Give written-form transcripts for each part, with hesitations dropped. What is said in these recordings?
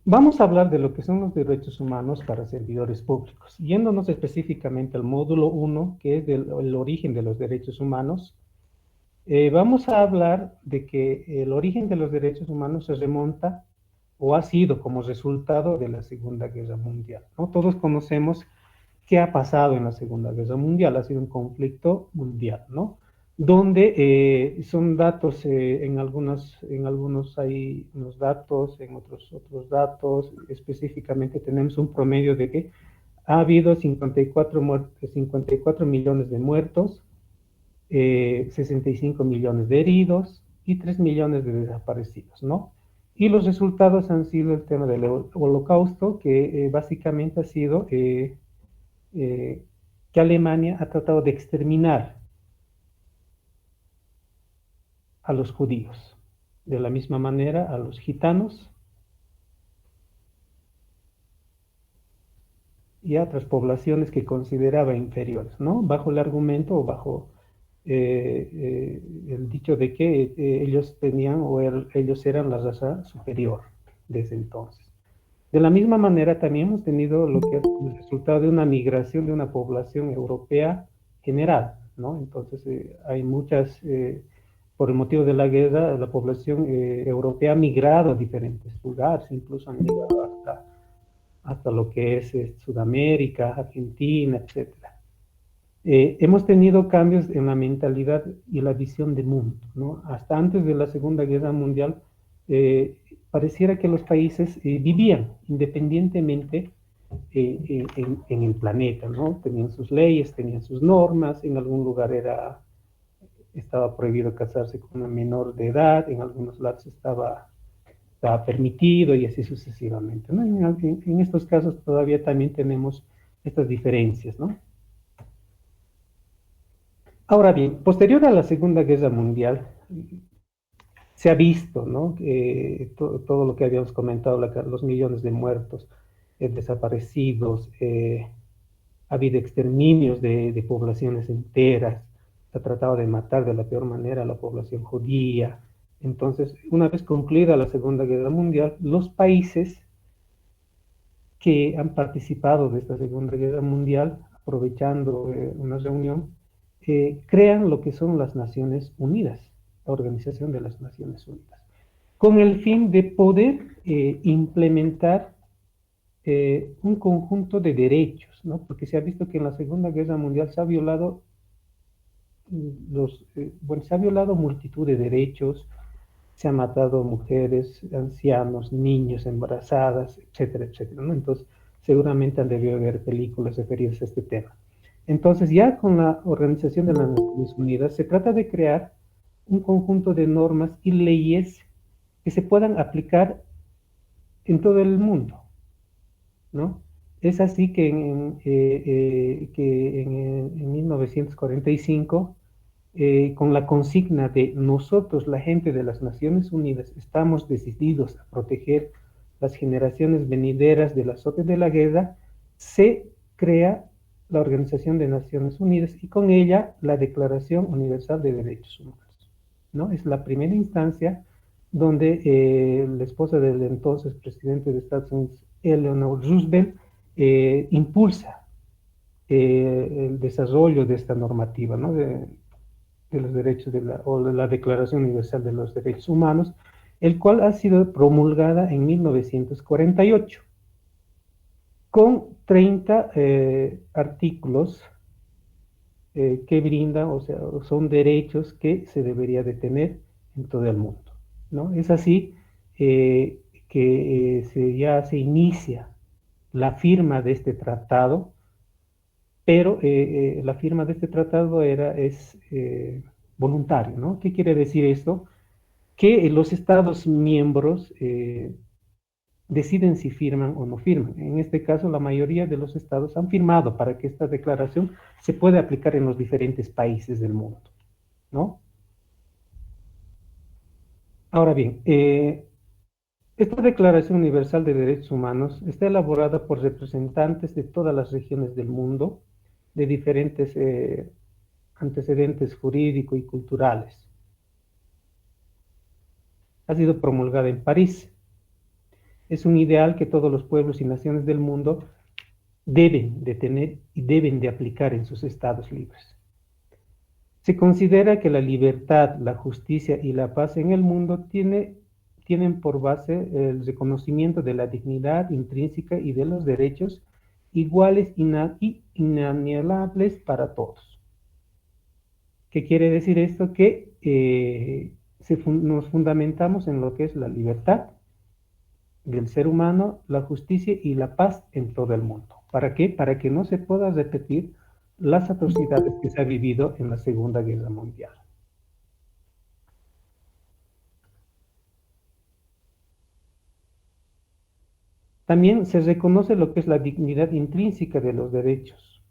Vamos a hablar de lo que son los derechos humanos para servidores públicos, yéndonos específicamente al módulo uno, que es el origen de los derechos humanos. Vamos a hablar de que el origen de los derechos humanos se remonta o ha sido como resultado de la Segunda Guerra Mundial, ¿no? Todos conocemos qué ha pasado en la Segunda Guerra Mundial. Ha sido un conflicto mundial, ¿no? Donde son datos, en algunos hay unos datos, en otros datos. Específicamente tenemos un promedio de que ha habido 54 millones de muertos, 65 millones de heridos y 3 millones de desaparecidos, ¿no? Y los resultados han sido el tema del holocausto, que básicamente ha sido eh, que Alemania ha tratado de exterminar a los judíos. De la misma manera, a los gitanos y a otras poblaciones que consideraba inferiores, ¿no? Bajo el argumento o bajo el dicho de que ellos tenían ellos eran la raza superior desde entonces. De la misma manera, también hemos tenido lo que es el resultado de una migración de una población europea general, ¿no? Entonces, hay por el motivo de la guerra, la población europea ha migrado a diferentes lugares, incluso han llegado hasta lo que es Sudamérica, Argentina, etcétera. Hemos tenido cambios en la mentalidad y la visión del mundo, ¿no? Hasta antes de la Segunda Guerra Mundial, eh, pareciera que los países vivían independientemente en el planeta, ¿no? Tenían sus leyes, tenían sus normas. En algún lugar estaba prohibido casarse con una menor de edad, en algunos lados estaba permitido, y así sucesivamente, ¿no? En estos casos todavía también tenemos estas diferencias, ¿no? Ahora bien, posterior a la Segunda Guerra Mundial, se ha visto, ¿no? Todo lo que habíamos comentado, los millones de muertos, desaparecidos, ha habido exterminios de poblaciones enteras. Se ha tratado de matar de la peor manera a la población judía. Entonces, una vez concluida la Segunda Guerra Mundial, los países que han participado de esta Segunda Guerra Mundial, aprovechando una reunión, crean lo que son las Naciones Unidas, la Organización de las Naciones Unidas, con el fin de poder implementar un conjunto de derechos, ¿no? Porque se ha visto que en la Segunda Guerra Mundial se ha violado multitud de derechos. Se han matado mujeres, ancianos, niños, embarazadas, etcétera, etcétera, ¿no? Entonces, seguramente han debido ver películas referidas a este tema. Entonces, ya con la Organización de las Naciones Unidas, se trata de crear un conjunto de normas y leyes que se puedan aplicar en todo el mundo, ¿no? Es así que en 1945, con la consigna de nosotros, la gente de las Naciones Unidas, estamos decididos a proteger las generaciones venideras del azote de la guerra, se crea la Organización de Naciones Unidas y con ella la Declaración Universal de Derechos Humanos, ¿no? Es la primera instancia donde la esposa del entonces presidente de Estados Unidos, Eleanor Roosevelt, impulsa el desarrollo de esta normativa, ¿no? De los derechos o de la Declaración Universal de los Derechos Humanos, el cual ha sido promulgada en 1948 con 30 artículos que brindan, o sea, son derechos que se debería de tener en todo el mundo, ¿no? Es así que ya se inicia la firma de este tratado, pero la firma de este tratado es voluntario, ¿no? ¿Qué quiere decir esto? Que los Estados miembros deciden si firman o no firman. En este caso, la mayoría de los estados han firmado para que esta declaración se pueda aplicar en los diferentes países del mundo, ¿no? Ahora bien, esta Declaración Universal de Derechos Humanos está elaborada por representantes de todas las regiones del mundo, de diferentes antecedentes jurídicos y culturales. Ha sido promulgada en París. Es un ideal que todos los pueblos y naciones del mundo deben de tener y deben de aplicar en sus estados libres. Se considera que la libertad, la justicia y la paz en el mundo tienen por base el reconocimiento de la dignidad intrínseca y de los derechos iguales y inalienables para todos. ¿Qué quiere decir esto? Que nos fundamentamos en lo que es la libertad del ser humano, la justicia y la paz en todo el mundo. ¿Para qué? Para que no se pueda repetir las atrocidades que se ha vivido en la Segunda Guerra Mundial. También se reconoce lo que es la dignidad intrínseca de los derechos,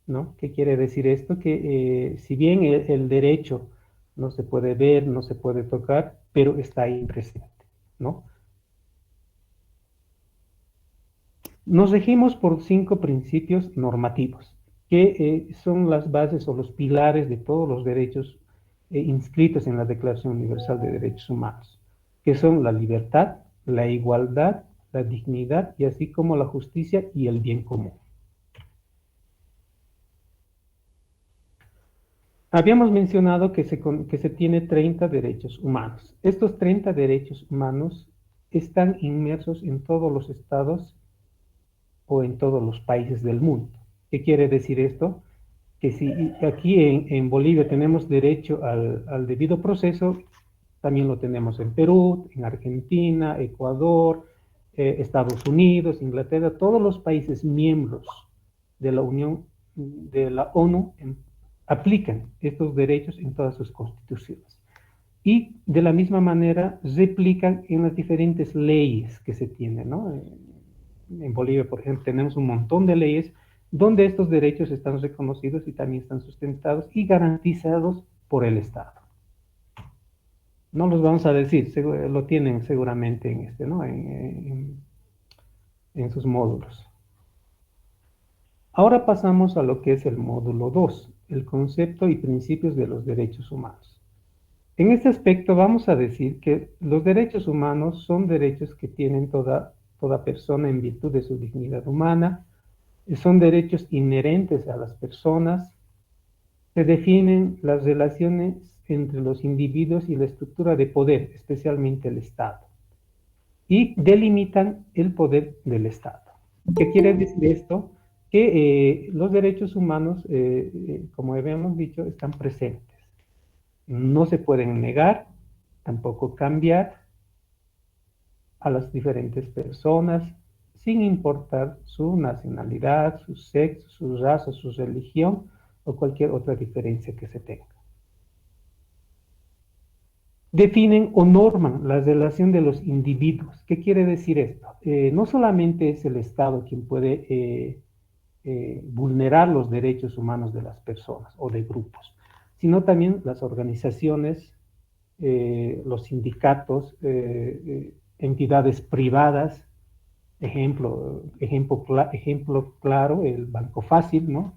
¿no? ¿Qué quiere decir esto? Que si bien el derecho no se puede ver, no se puede tocar, pero está ahí presente, ¿no? Nos regimos por 5 principios normativos, que son las bases o los pilares de todos los derechos inscritos en la Declaración Universal de Derechos Humanos, que son la libertad, la igualdad, la dignidad y así como la justicia y el bien común. Habíamos mencionado que se tiene 30 derechos humanos. Estos 30 derechos humanos están inmersos en todos los estados o en todos los países del mundo. ¿Qué quiere decir esto? Que si aquí en Bolivia tenemos derecho al debido proceso, también lo tenemos en Perú, en Argentina, Ecuador, Estados Unidos, Inglaterra, todos los países miembros de la Unión, de la ONU, aplican estos derechos en todas sus constituciones. Y de la misma manera replican en las diferentes leyes que se tienen, ¿no? En Bolivia, por ejemplo, tenemos un montón de leyes donde estos derechos están reconocidos y también están sustentados y garantizados por el Estado. No los vamos a decir, lo tienen seguramente en ¿no? en sus módulos. Ahora pasamos a lo que es el módulo 2, el concepto y principios de los derechos humanos. En este aspecto vamos a decir que los derechos humanos son derechos que tienen toda persona en virtud de su dignidad humana, son derechos inherentes a las personas, se definen las relaciones entre los individuos y la estructura de poder, especialmente el Estado, y delimitan el poder del Estado. ¿Qué quiere decir esto? Que los derechos humanos, como habíamos dicho, están presentes. No se pueden negar, tampoco cambiar a las diferentes personas, sin importar su nacionalidad, su sexo, su raza, su religión o cualquier otra diferencia que se tenga. Definen o norman la relación de los individuos. ¿Qué quiere decir esto? No solamente es el Estado quien puede vulnerar los derechos humanos de las personas o de grupos, sino también las organizaciones, los sindicatos, entidades privadas, ejemplo claro, el Banco Fácil, ¿no?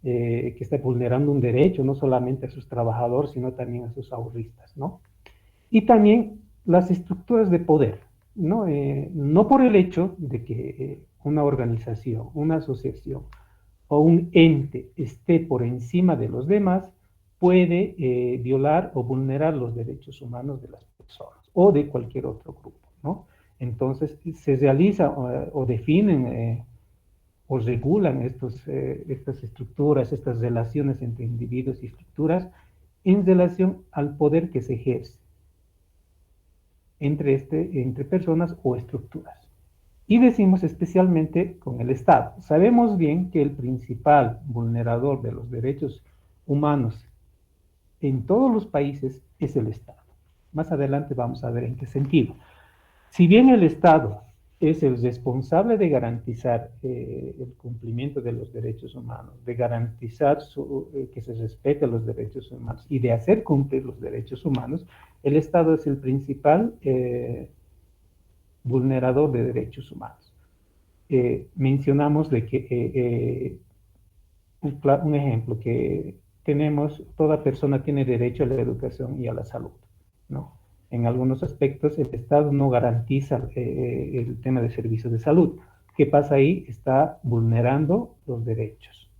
Que está vulnerando un derecho no solamente a sus trabajadores, sino también a sus ahorristas, ¿no? Y también las estructuras de poder, ¿no? No por el hecho de que una organización, una asociación o un ente esté por encima de los demás, puede violar o vulnerar los derechos humanos de las personas o de cualquier otro grupo, ¿no? Entonces, se realiza o definen o regulan estas estructuras, estas relaciones entre individuos y estructuras en relación al poder que se ejerce entre personas o estructuras. Y decimos especialmente con el Estado. Sabemos bien que el principal vulnerador de los derechos humanos en todos los países es el Estado. Más adelante vamos a ver en qué sentido. Si bien el Estado es el responsable de garantizar el cumplimiento de los derechos humanos, de garantizar que se respeten los derechos humanos y de hacer cumplir los derechos humanos, el Estado es el principal vulnerador de derechos humanos. Mencionamos de que un ejemplo que tenemos, toda persona tiene derecho a la educación y a la salud, ¿no? en algunos aspectos el Estado no garantiza el tema de servicios de salud. ¿Qué pasa ahí? Está vulnerando los derechos.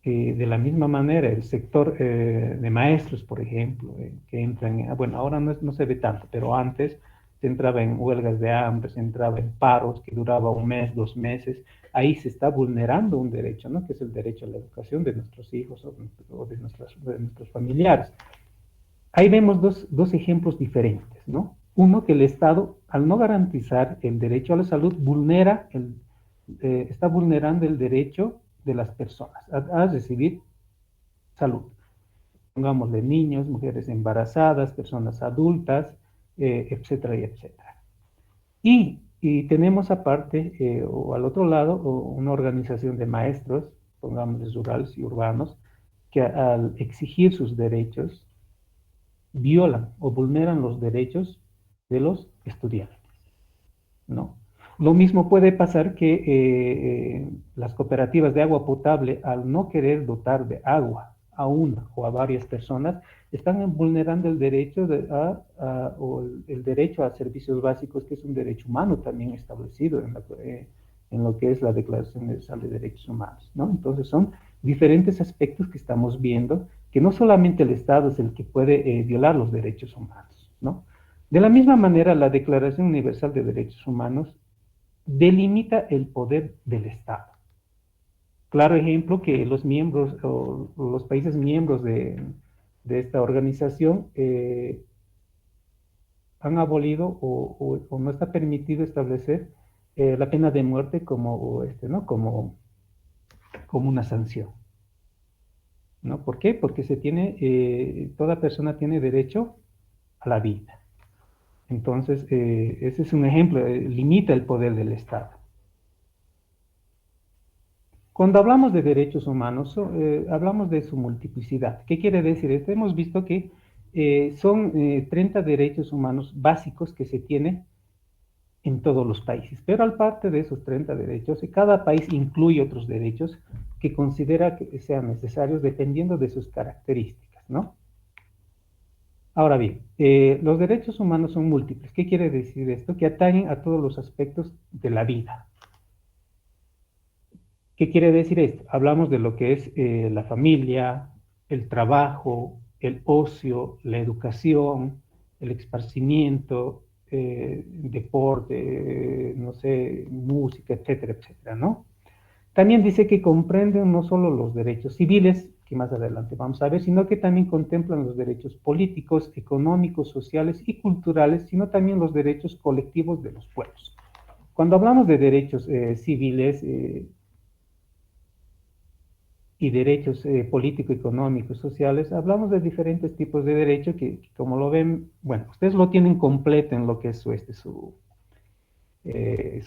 De la misma manera, el sector de maestros, por ejemplo, que entran, bueno, ahora no se ve tanto, pero antes se entraba en huelgas de hambre, se entraba en paros que duraba un mes, 2 meses. Ahí se está vulnerando un derecho, ¿no? Que es el derecho a la educación de nuestros hijos o de nuestros familiares. Ahí vemos dos ejemplos diferentes, ¿no? Uno, que el Estado, al no garantizar el derecho a la salud, está vulnerando el derecho de las personas a recibir salud. Pongámosle niños, mujeres embarazadas, personas adultas, etcétera, y etcétera. Y tenemos aparte, o al otro lado, una organización de maestros, pongámosles rurales y urbanos, que al exigir sus derechos, violan o vulneran los derechos de los estudiantes, ¿no? Lo mismo puede pasar que las cooperativas de agua potable, al no querer dotar de agua a una o a varias personas, están vulnerando el derecho o el derecho a servicios básicos, que es un derecho humano también establecido en lo que es la Declaración Universal de Derechos Humanos, ¿no? Entonces son diferentes aspectos que estamos viendo, que no solamente el Estado es el que puede violar los derechos humanos, ¿no? De la misma manera, la Declaración Universal de Derechos Humanos delimita el poder del Estado. Claro ejemplo que los miembros o los países miembros de esta organización han abolido o no está permitido establecer la pena de muerte ¿no? como una sanción, ¿no? ¿Por qué? Porque toda persona tiene derecho a la vida. Entonces, ese es un ejemplo, limita el poder del Estado. Cuando hablamos de derechos humanos, hablamos de su multiplicidad. ¿Qué quiere decir esto? Hemos visto que son 30 derechos humanos básicos que se tienen en todos los países, pero al parte de esos 30 derechos, cada país incluye otros derechos que considera que sean necesarios dependiendo de sus características, ¿no? Ahora bien, los derechos humanos son múltiples. ¿Qué quiere decir esto? Que atañen a todos los aspectos de la vida. ¿Qué quiere decir esto? Hablamos de lo que es la familia, el trabajo, el ocio, la educación, el esparcimiento, deporte, no sé, música, etcétera, etcétera, ¿no? También dice que comprenden no solo los derechos civiles, que más adelante vamos a ver, sino que también contemplan los derechos políticos, económicos, sociales y culturales, sino también los derechos colectivos de los pueblos. Cuando hablamos de derechos civiles, y derechos políticos, económicos, sociales, hablamos de diferentes tipos de derechos que, como lo ven, bueno, ustedes lo tienen completo en lo que es su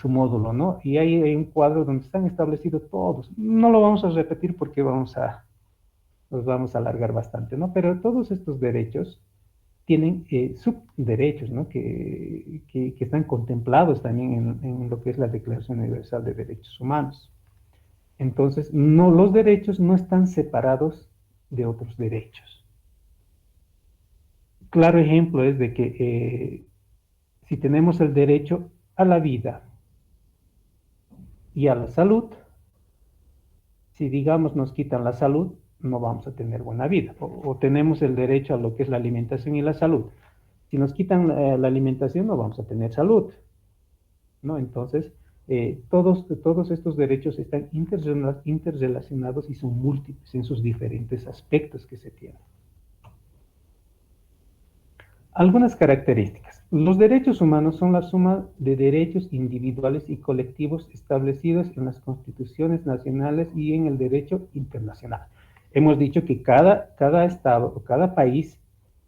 módulo, ¿no? Y ahí hay un cuadro donde están establecidos todos. No lo vamos a repetir porque nos vamos a alargar bastante, ¿no? Pero todos estos derechos tienen subderechos, ¿no? Que están contemplados también en lo que es la Declaración Universal de Derechos Humanos. Entonces, no, los derechos no están separados de otros derechos. Claro ejemplo es de que si tenemos el derecho a la vida y a la salud, si digamos nos quitan la salud, no vamos a tener buena vida. O tenemos el derecho a lo que es la alimentación y la salud. Si nos quitan la alimentación, no vamos a tener salud, ¿no? Entonces, todos estos derechos están interrelacionados y son múltiples en sus diferentes aspectos que se tienen. Algunas características. Los derechos humanos son la suma de derechos individuales y colectivos establecidos en las constituciones nacionales y en el derecho internacional. Hemos dicho que cada estado o cada país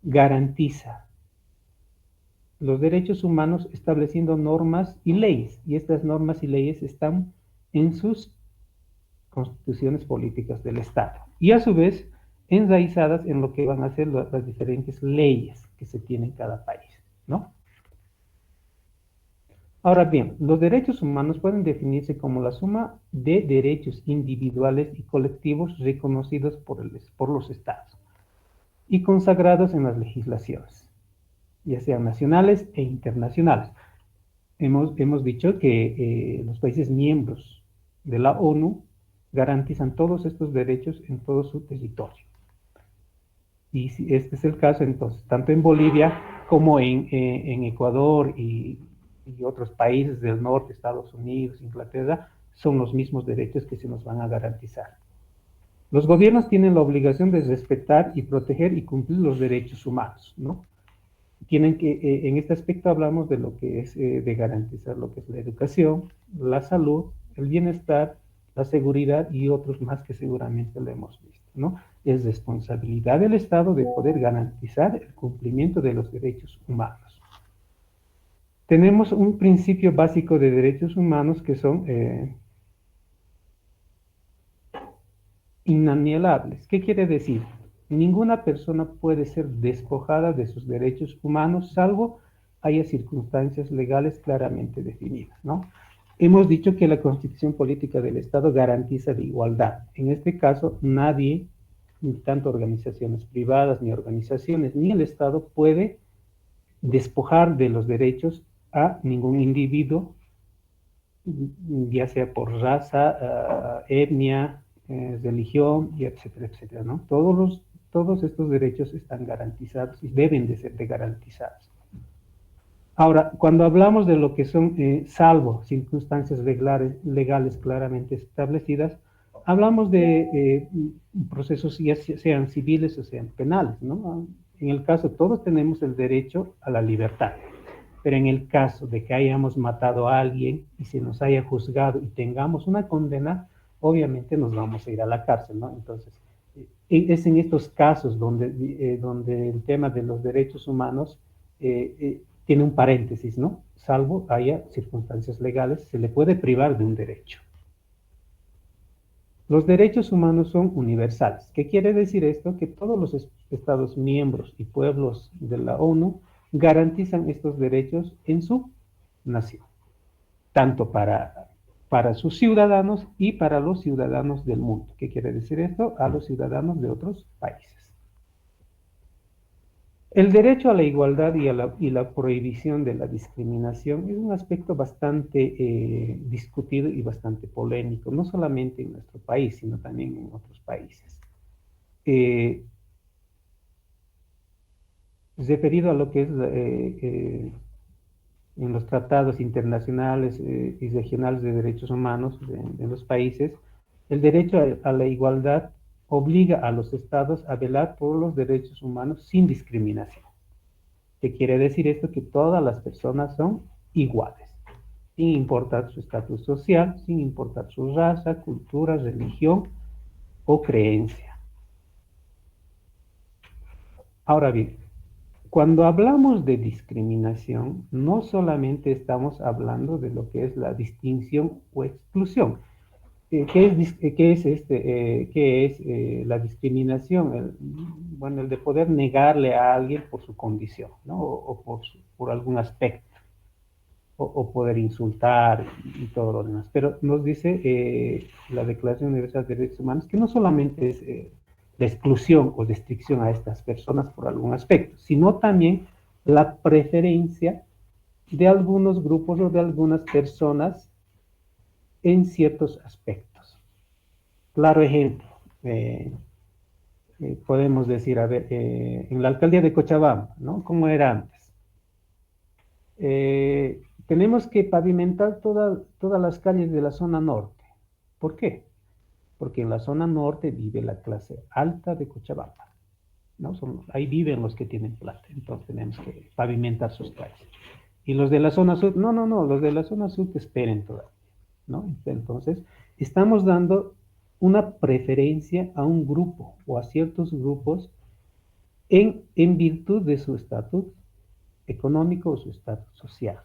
garantiza los derechos humanos estableciendo normas y leyes, y estas normas y leyes están en sus constituciones políticas del Estado, y a su vez enraizadas en lo que van a ser las diferentes leyes que se tienen en cada país, ¿no? Ahora bien, los derechos humanos pueden definirse como la suma de derechos individuales y colectivos reconocidos por los estados y consagrados en las legislaciones. ya sean nacionales e internacionales. Hemos dicho que los países miembros de la ONU garantizan todos estos derechos en todo su territorio. Y si este es el caso, entonces, tanto en Bolivia como en Ecuador y otros países del norte, Estados Unidos, Inglaterra, son los mismos derechos que se nos van a garantizar. Los gobiernos tienen la obligación de respetar y proteger y cumplir los derechos humanos, ¿no? Tienen que, en este aspecto hablamos de lo que es de garantizar lo que es la educación, la salud, el bienestar, la seguridad y otros más que seguramente lo hemos visto, ¿no? Es responsabilidad del Estado de poder garantizar el cumplimiento de los derechos humanos. Tenemos un principio básico de derechos humanos que son inalienables. ¿Qué quiere decir? Ninguna persona puede ser despojada de sus derechos humanos salvo haya circunstancias legales claramente definidas, ¿no? Hemos dicho que la Constitución Política del Estado garantiza la igualdad. En este caso, nadie, ni tanto organizaciones privadas, ni organizaciones, ni el Estado puede despojar de los derechos a ningún individuo, ya sea por raza, etnia, religión, y etcétera, etcétera, ¿no? Todos estos derechos están garantizados y deben de ser garantizados. Ahora, cuando hablamos de lo que son, salvo circunstancias legales claramente establecidas, hablamos de procesos ya sean civiles o sean penales, ¿no? En el caso, todos tenemos el derecho a la libertad, pero en el caso de que hayamos matado a alguien y se nos haya juzgado y tengamos una condena, obviamente nos vamos a ir a la cárcel, ¿no? Entonces, es en estos casos donde el tema de los derechos humanos tiene un paréntesis, ¿no? Salvo haya circunstancias legales, se le puede privar de un derecho. Los derechos humanos son universales. ¿Qué quiere decir esto? Que todos los Estados miembros y pueblos de la ONU garantizan estos derechos en su nación, tanto para sus ciudadanos y para los ciudadanos del mundo. ¿Qué quiere decir esto? A los ciudadanos de otros países. El derecho a la igualdad y la prohibición de la discriminación es un aspecto bastante discutido y bastante polémico, no solamente en nuestro país, sino también en otros países. Referido a lo que es en los tratados internacionales y regionales de derechos humanos de los países, el derecho a la igualdad obliga a los estados a velar por los derechos humanos sin discriminación. ¿Qué quiere decir esto? Que todas las personas son iguales, sin importar su estatus social, sin importar su raza, cultura, religión o creencia. Ahora bien, cuando hablamos de discriminación, no solamente estamos hablando de lo que es la distinción o exclusión. ¿Qué es la discriminación? Bueno, el de poder negarle a alguien por su condición, ¿no? O por algún aspecto, o poder insultar y todo lo demás. Pero nos dice la Declaración Universal de Derechos Humanos que no solamente es la exclusión o restricción a estas personas por algún aspecto, sino también la preferencia de algunos grupos o de algunas personas en ciertos aspectos. Claro ejemplo, podemos decir, a ver, en la alcaldía de Cochabamba, ¿no? ¿Cómo era antes? Tenemos que pavimentar todas las calles de la zona norte. ¿Por qué? Porque en la zona norte vive la clase alta de Cochabamba, ¿no? Ahí viven los que tienen plata, entonces tenemos que pavimentar sus calles. Y los de la zona sur, no, los de la zona sur que esperen todavía, ¿no? Entonces, estamos dando una preferencia a un grupo o a ciertos grupos en virtud de su estatus económico o su estatus social.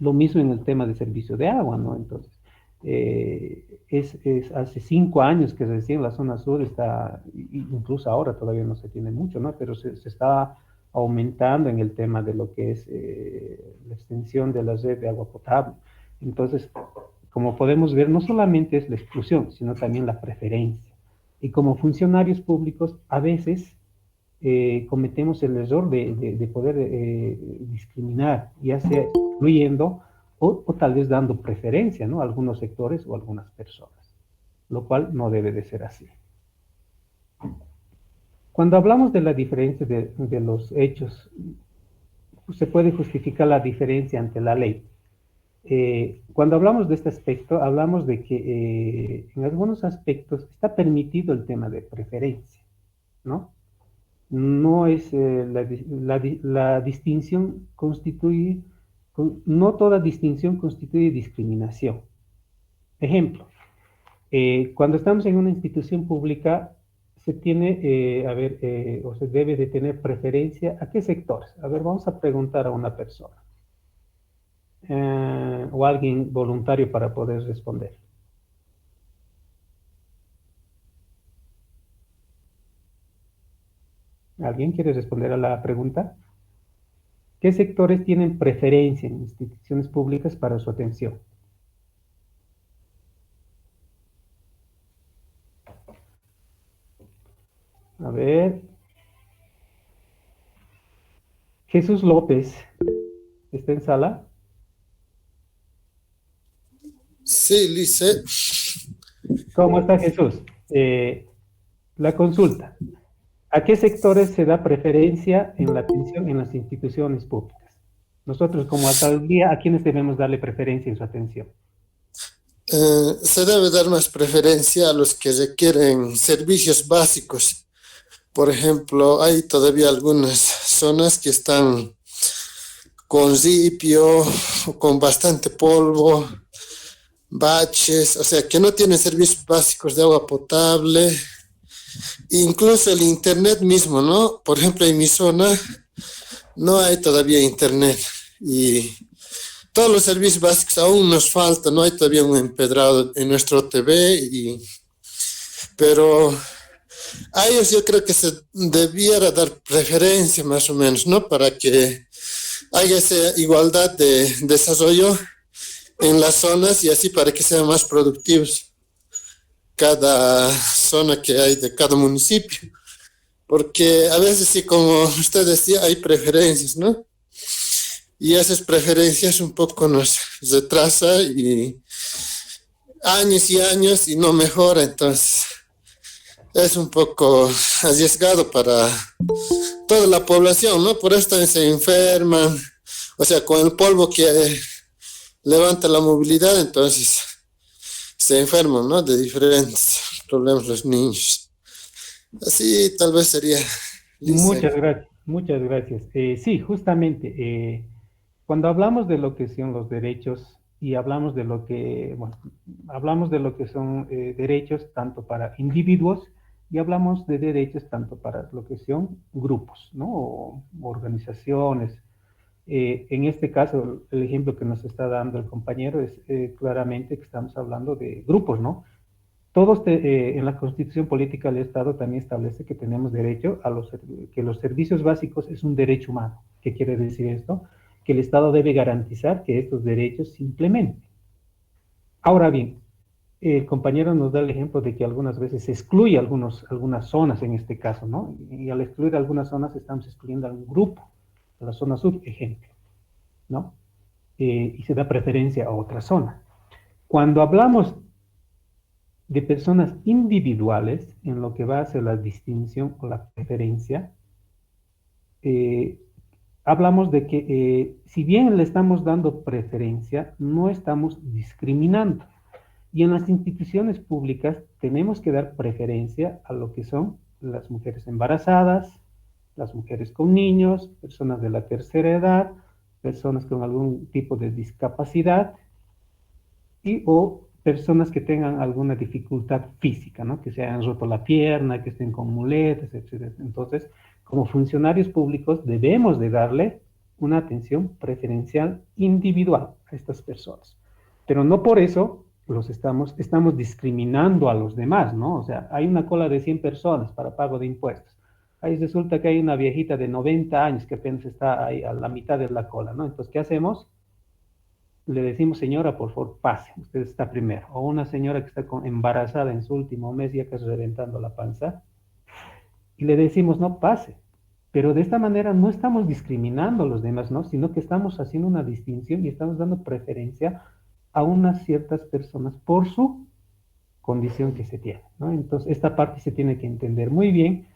Lo mismo en el tema de servicio de agua, ¿no? Entonces, hace 5 años que recién la zona sur está, incluso ahora todavía no se tiene mucho, ¿no? Pero se está aumentando en el tema de lo que es la extensión de la red de agua potable. Entonces, como podemos ver, no solamente es la exclusión, sino también la preferencia. Y como funcionarios públicos, a veces cometemos el error de poder discriminar, ya sea excluyendo o tal vez dando preferencia, ¿no?, a algunos sectores o a algunas personas, lo cual no debe de ser así. Cuando hablamos de la diferencia de los hechos, se puede justificar la diferencia ante la ley. Cuando hablamos de este aspecto, hablamos de que en algunos aspectos está permitido el tema de preferencia, ¿no? No es la distinción constituye, no toda distinción constituye discriminación. Ejemplo, cuando estamos en una institución pública, se tiene, o se debe de tener preferencia a qué sectores. A ver, vamos a preguntar a una persona o a alguien voluntario para poder responder. ¿Alguien quiere responder a la pregunta? ¿Qué sectores tienen preferencia en instituciones públicas para su atención? A ver, Jesús López, ¿está en sala? Sí, Lice. ¿Cómo está Jesús? La consulta. ¿A qué sectores se da preferencia en la atención en las instituciones públicas? Nosotros como alcaldía, ¿a quiénes debemos darle preferencia en su atención? Se debe dar más preferencia a los que requieren servicios básicos. Por ejemplo, hay todavía algunas zonas que están con ripio, con bastante polvo, baches, o sea, que no tienen servicios básicos de agua potable, incluso el internet mismo, ¿no? Por ejemplo, en mi zona no hay todavía internet y todos los servicios básicos aún nos faltan, no hay todavía un empedrado en nuestro TV, pero a ellos yo creo que se debiera dar preferencia más o menos, ¿no? Para que haya esa igualdad de desarrollo en las zonas y así para que sean más productivos cada zona que hay de cada municipio. Porque a veces sí, como usted decía, hay preferencias, ¿no? Y esas preferencias un poco nos retrasa y años y no mejora, entonces es un poco arriesgado para toda la población, ¿no? Por esto se enferman, o sea, con el polvo que levanta la movilidad, entonces se enferman, ¿no? De diferentes problemas los niños. Así tal vez sería, Lisa. Muchas gracias, muchas gracias. Sí, justamente, cuando hablamos de lo que son los derechos y hablamos de lo que, bueno, hablamos de lo que son derechos tanto para individuos y hablamos de derechos tanto para lo que son grupos, ¿no? O organizaciones. En este caso, el ejemplo que nos está dando el compañero es claramente que estamos hablando de grupos, ¿no? En la Constitución Política del Estado también establece que tenemos derecho a que los servicios básicos es un derecho humano. ¿Qué quiere decir esto? Que el Estado debe garantizar que estos derechos se implementen. Ahora bien, el compañero nos da el ejemplo de que algunas veces se excluye algunas zonas en este caso, ¿no? Y al excluir algunas zonas estamos excluyendo a un grupo, a la zona sur, ejemplo, ¿no? Y se da preferencia a otra zona. Cuando hablamos de personas individuales en lo que va a ser la distinción o la preferencia, eh, hablamos de que si bien le estamos dando preferencia, no estamos discriminando. Y en las instituciones públicas tenemos que dar preferencia a lo que son las mujeres embarazadas, las mujeres con niños, personas de la tercera edad, personas con algún tipo de discapacidad y o personas que tengan alguna dificultad física, ¿no? Que se hayan roto la pierna, que estén con muletas, etc. Entonces, como funcionarios públicos debemos de darle una atención preferencial individual a estas personas. Pero no por eso estamos discriminando a los demás, ¿no? O sea, hay una cola de 100 personas para pago de impuestos. Ahí resulta que hay una viejita de 90 años que apenas está ahí a la mitad de la cola, ¿no? Entonces, ¿qué hacemos? Le decimos, señora, por favor, pase, usted está primero. O una señora que está embarazada en su último mes, ya casi reventando la panza, y le decimos, no, pase, Pero de esta manera no estamos discriminando a los demás, ¿no? Sino que estamos haciendo una distinción y estamos dando preferencia a unas ciertas personas por su condición que se tiene, ¿no? Entonces, esta parte se tiene que entender muy bien,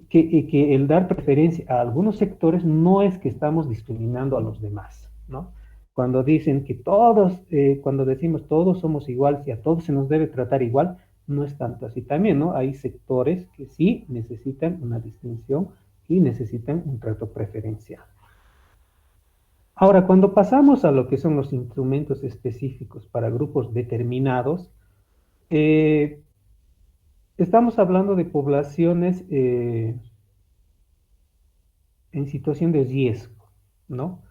que el dar preferencia a algunos sectores no es que estamos discriminando a los demás, ¿no? Cuando dicen que todos, cuando decimos todos somos iguales y a todos se nos debe tratar igual, no es tanto así también, ¿no? Hay sectores que sí necesitan una distinción y necesitan un trato preferencial. Ahora, cuando pasamos a lo que son los instrumentos específicos para grupos determinados, eh, estamos hablando de poblaciones en situación de riesgo, ¿no?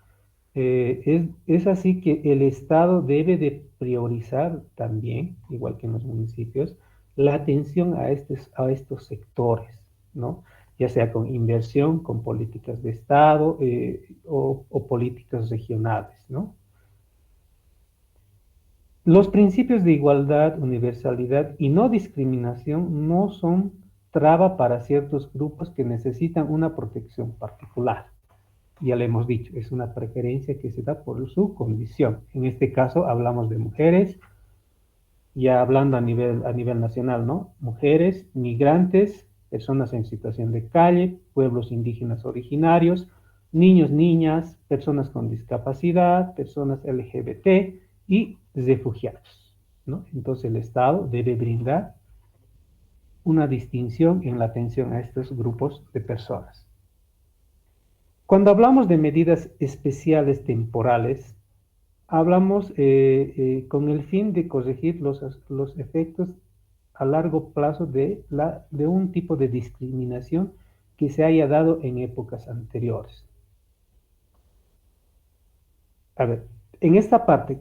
Es así que el Estado debe de priorizar también, igual que en los municipios, la atención a estos sectores, ¿no? Ya sea con inversión, con políticas de Estado o políticas regionales, ¿no? Los principios de igualdad, universalidad y no discriminación no son traba para ciertos grupos que necesitan una protección particular. Ya le hemos dicho, es una preferencia que se da por su condición. En este caso hablamos de mujeres, ya hablando a nivel nacional, ¿no? Mujeres, migrantes, personas en situación de calle, pueblos indígenas originarios, niños, niñas, personas con discapacidad, personas LGBT y refugiados, ¿no? Entonces el Estado debe brindar una distinción en la atención a estos grupos de personas. Cuando hablamos de medidas especiales temporales, hablamos con el fin de corregir los efectos a largo plazo de un tipo de discriminación que se haya dado en épocas anteriores. A ver, en esta parte,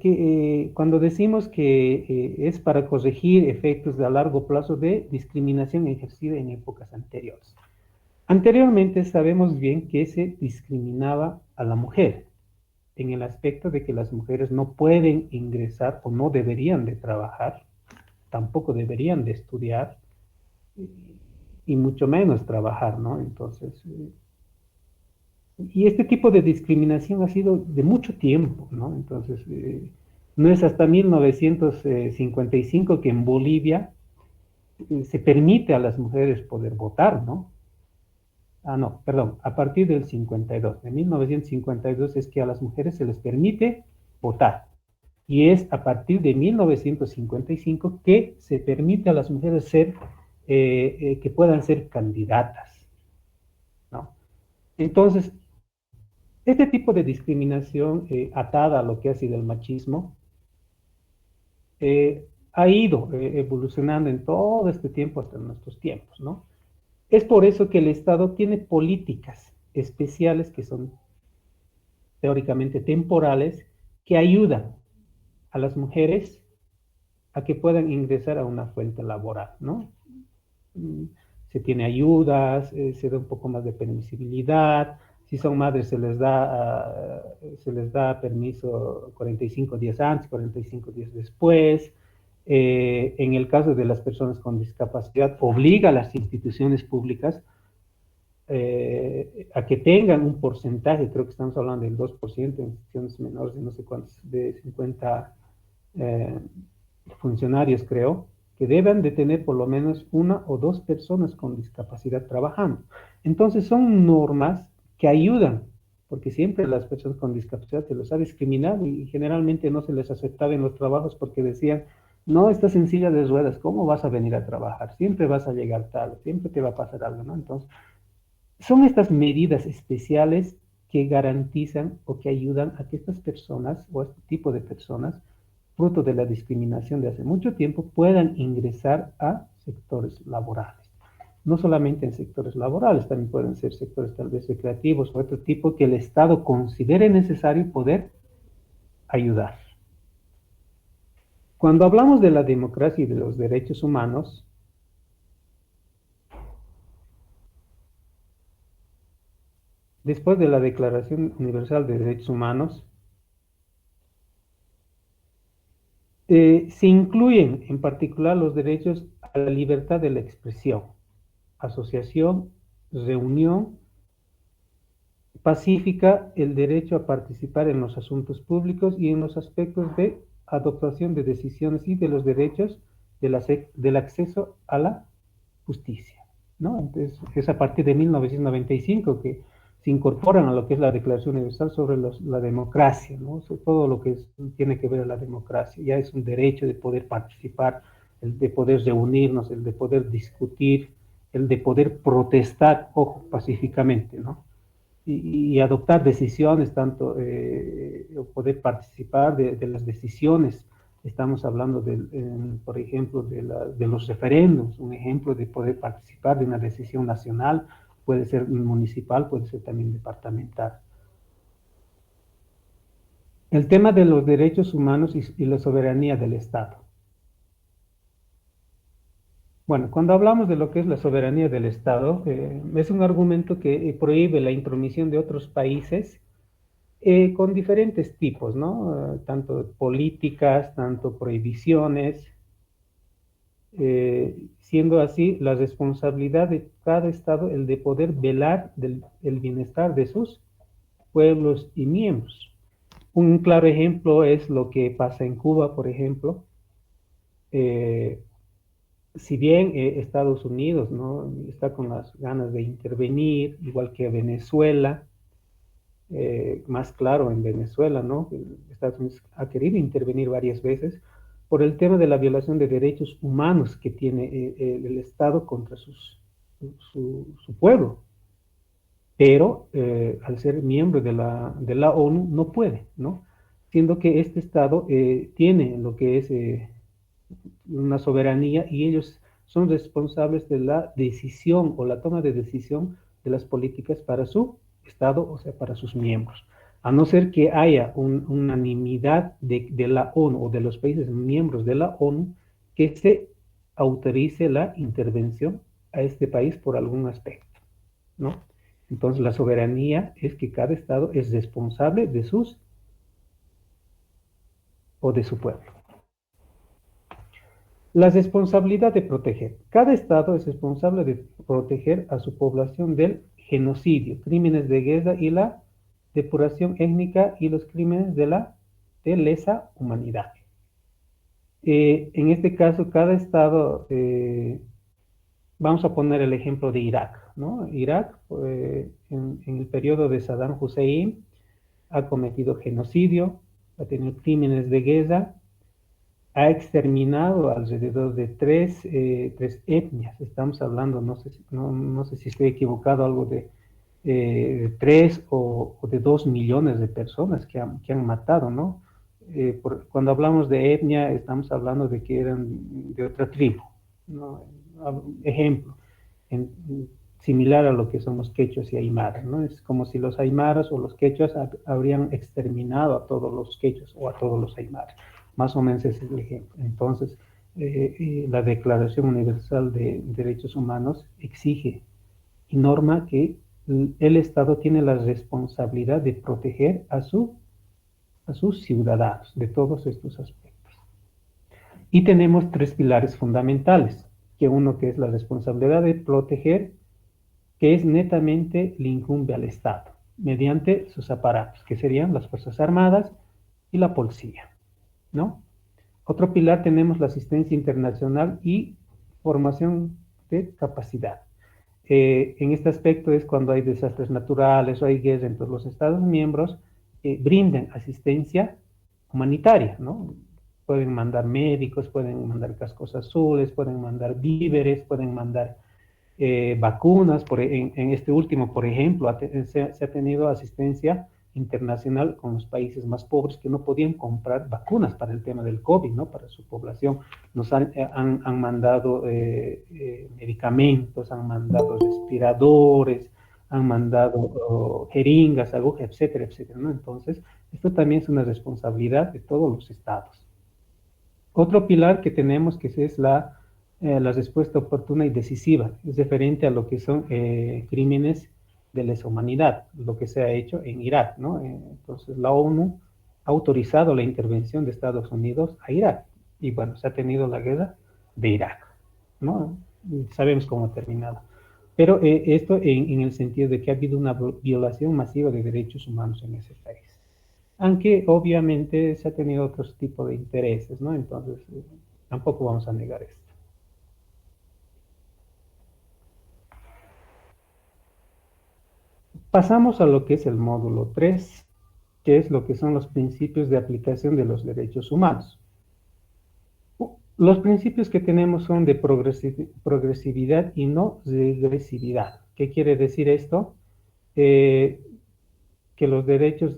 cuando decimos que es para corregir efectos a largo plazo de discriminación ejercida en épocas anteriores. Anteriormente sabemos bien que se discriminaba a la mujer en el aspecto de que las mujeres no pueden ingresar o no deberían de trabajar, tampoco deberían de estudiar y mucho menos trabajar, ¿no? Entonces, y este tipo de discriminación ha sido de mucho tiempo, ¿no? Entonces, no es hasta 1955 que en Bolivia se permite a las mujeres poder votar, ¿no? Ah, no, perdón, a partir del 52, de 1952 es que a las mujeres se les permite votar. Y es a partir de 1955 que se permite a las mujeres que puedan ser candidatas, ¿no? Entonces, este tipo de discriminación atada a lo que ha sido el machismo ha ido evolucionando en todo este tiempo hasta nuestros tiempos, ¿no? Es por eso que el Estado tiene políticas especiales que son teóricamente temporales que ayudan a las mujeres a que puedan ingresar a una fuente laboral, ¿no? Se tiene ayudas, se da un poco más de permisibilidad, si son madres se les da permiso 45 días antes, 45 días después. En el caso de las personas con discapacidad, obliga a las instituciones públicas a que tengan un porcentaje, creo que estamos hablando del 2% en instituciones menores de no sé cuántos, de 50 eh, funcionarios, creo, que deben de tener por lo menos una o dos personas con discapacidad trabajando. Entonces son normas que ayudan, porque siempre las personas con discapacidad se los ha discriminado y generalmente no se les aceptaba en los trabajos porque decían, no, estás en silla de ruedas, ¿cómo vas a venir a trabajar? Siempre vas a llegar tarde, siempre te va a pasar algo, ¿no? Entonces, son estas medidas especiales que garantizan o que ayudan a que estas personas o este tipo de personas, fruto de la discriminación de hace mucho tiempo, puedan ingresar a sectores laborales. No solamente en sectores laborales, también pueden ser sectores tal vez recreativos o otro tipo que el Estado considere necesario poder ayudar. Cuando hablamos de la democracia y de los derechos humanos, después de la Declaración Universal de Derechos Humanos, se incluyen en particular los derechos a la libertad de la expresión, asociación, reunión pacifica el derecho a participar en los asuntos públicos y en los aspectos de adoptación de decisiones y de los derechos del acceso a la justicia, ¿no? Entonces, es a partir de 1995 que se incorporan a lo que es la Declaración Universal sobre la democracia, ¿no? Sobre todo lo que tiene que ver a la democracia. Ya es un derecho de poder participar, el de poder reunirnos, el de poder discutir, el de poder protestar, ojo, pacíficamente, ¿no? Y adoptar decisiones, tanto poder participar de las decisiones. Estamos hablando, por ejemplo, de los referéndums, un ejemplo de poder participar de una decisión nacional, puede ser municipal, puede ser también departamental. El tema de los derechos humanos y la soberanía del Estado. Bueno, cuando hablamos de lo que es la soberanía del Estado, es un argumento que prohíbe la intromisión de otros países con diferentes tipos, ¿no? Tanto políticas, tanto prohibiciones, siendo así la responsabilidad de cada Estado el de poder velar el bienestar de sus pueblos y miembros. Un claro ejemplo es lo que pasa en Cuba, por ejemplo. Si bien Estados Unidos, ¿no?, está con las ganas de intervenir, igual que Venezuela, más claro en Venezuela, ¿no? Estados Unidos ha querido intervenir varias veces por el tema de la violación de derechos humanos que tiene el Estado contra su pueblo. Pero al ser miembro de la ONU no puede, ¿no? Siendo que este Estado tiene lo que es una soberanía y ellos son responsables de la decisión o la toma de decisión de las políticas para su Estado, o sea, para sus miembros. A no ser que haya unanimidad de la ONU o de los países miembros de la ONU que se autorice la intervención a este país por algún aspecto, ¿no? Entonces, la soberanía es que cada Estado es responsable de sus o de su pueblo. La responsabilidad de proteger. Cada Estado es responsable de proteger a su población del genocidio, crímenes de guerra y la depuración étnica y los crímenes de lesa humanidad. En este caso, cada Estado, vamos a poner el ejemplo de Irak, ¿no? Irak, en el periodo de Saddam Hussein, ha cometido genocidio, ha tenido crímenes de guerra, ha exterminado alrededor de tres etnias. Estamos hablando, no sé si estoy equivocado, algo de 3 o de 2 millones de personas que han matado, ¿no? Cuando hablamos de etnia, estamos hablando de que eran de otra tribu, ¿no? Ejemplo, similar a lo que son los quechuas y aymaras, ¿no? Es como si los aymaras o los quechuas habrían exterminado a todos los quechuas o a todos los aymaras. Más o menos ese es el ejemplo. Entonces, la Declaración Universal de Derechos Humanos exige y norma que el Estado tiene la responsabilidad de proteger a sus ciudadanos de todos estos aspectos. Y tenemos 3 pilares fundamentales, que uno que es la responsabilidad de proteger, que es netamente le incumbe al Estado, mediante sus aparatos, que serían las Fuerzas Armadas y la policía, ¿no? Otro pilar tenemos la asistencia internacional y formación de capacidad. En este aspecto es cuando hay desastres naturales o hay guerra entre los Estados miembros, brinden asistencia humanitaria, ¿no? Pueden mandar médicos, pueden mandar cascos azules, pueden mandar víveres, pueden mandar vacunas. En este último, por ejemplo, se ha tenido asistencia internacional con los países más pobres que no podían comprar vacunas para el tema del COVID, ¿no? Para su población. Nos han mandado medicamentos, han mandado respiradores, han mandado jeringas, agujas, etcétera, etcétera, ¿no? Entonces, esto también es una responsabilidad de todos los estados. Otro pilar que tenemos que es la respuesta oportuna y decisiva, es referente a lo que son crímenes de lesa humanidad, lo que se ha hecho en Irak, ¿no? Entonces la ONU ha autorizado la intervención de Estados Unidos a Irak, y bueno, se ha tenido la guerra de Irak, ¿no? Y sabemos cómo ha terminado. Pero esto en el sentido de que ha habido una violación masiva de derechos humanos en ese país. Aunque obviamente se ha tenido otro tipo de intereses, ¿no? Entonces, tampoco vamos a negar esto. Pasamos a lo que es el módulo 3, que es lo que son los principios de aplicación de los derechos humanos. Los principios que tenemos son de progresividad y no regresividad. ¿Qué quiere decir esto? Que los derechos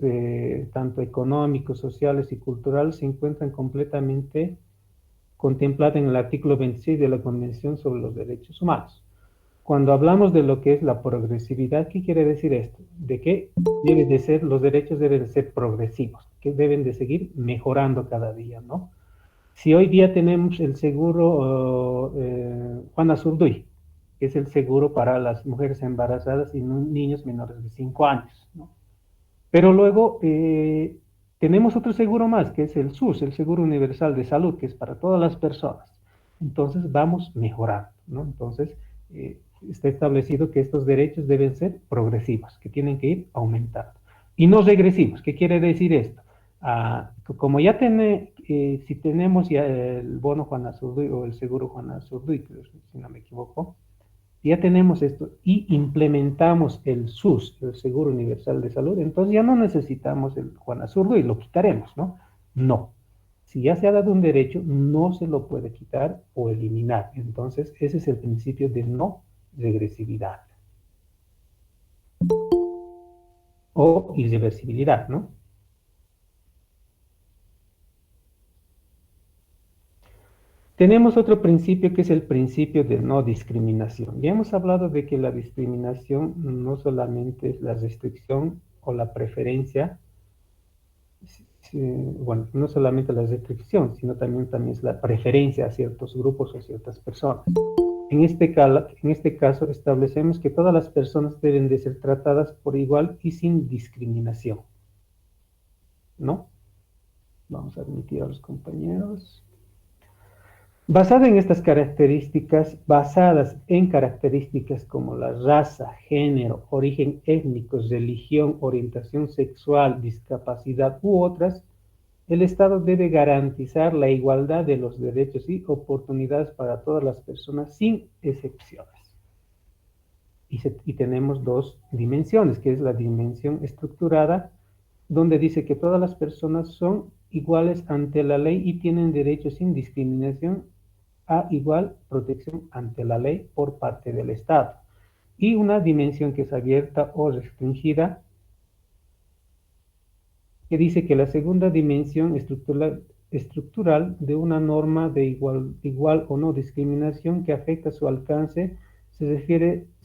tanto económicos, sociales y culturales se encuentran completamente contemplados en el artículo 26 de la Convención sobre los Derechos Humanos. Cuando hablamos de lo que es la progresividad, ¿qué quiere decir esto? De que los derechos deben de ser progresivos, que deben de seguir mejorando cada día, ¿no? Si hoy día tenemos el seguro Juana Zurduy, que es el seguro para las mujeres embarazadas y niños menores de 5 años, ¿no? Pero luego tenemos otro seguro más, que es el SUS, el Seguro Universal de Salud, que es para todas las personas. Entonces vamos mejorando, ¿no? Entonces está establecido que estos derechos deben ser progresivos, que tienen que ir aumentando. Y no regresivos. ¿Qué quiere decir esto? Como ya si tenemos ya el bono Juana Zurduy o el seguro Juana Zurduy, si no me equivoco, ya tenemos esto y implementamos el SUS, el Seguro Universal de Salud, entonces ya no necesitamos el Juana Zurduy, lo quitaremos, ¿no? No. Si ya se ha dado un derecho, no se lo puede quitar o eliminar. Entonces, ese es el principio de no regresividad o irreversibilidad, ¿no? Tenemos otro principio que es el principio de no discriminación. Ya hemos hablado de que la discriminación no solamente es la restricción o la preferencia, bueno, no solamente la restricción, sino también es la preferencia a ciertos grupos o ciertas personas. En este caso establecemos que todas las personas deben de ser tratadas por igual y sin discriminación, ¿no? Vamos a admitir a los compañeros. Basadas en características como la raza, género, origen étnico, religión, orientación sexual, discapacidad u otras, el Estado debe garantizar la igualdad de los derechos y oportunidades para todas las personas sin excepciones. Y tenemos dos dimensiones, que es la dimensión estructurada, donde dice que todas las personas son iguales ante la ley y tienen derecho sin discriminación a igual protección ante la ley por parte del Estado. Y una dimensión que es abierta o restringida, que dice que la segunda dimensión estructural de una norma de igual o no discriminación que afecta su alcance se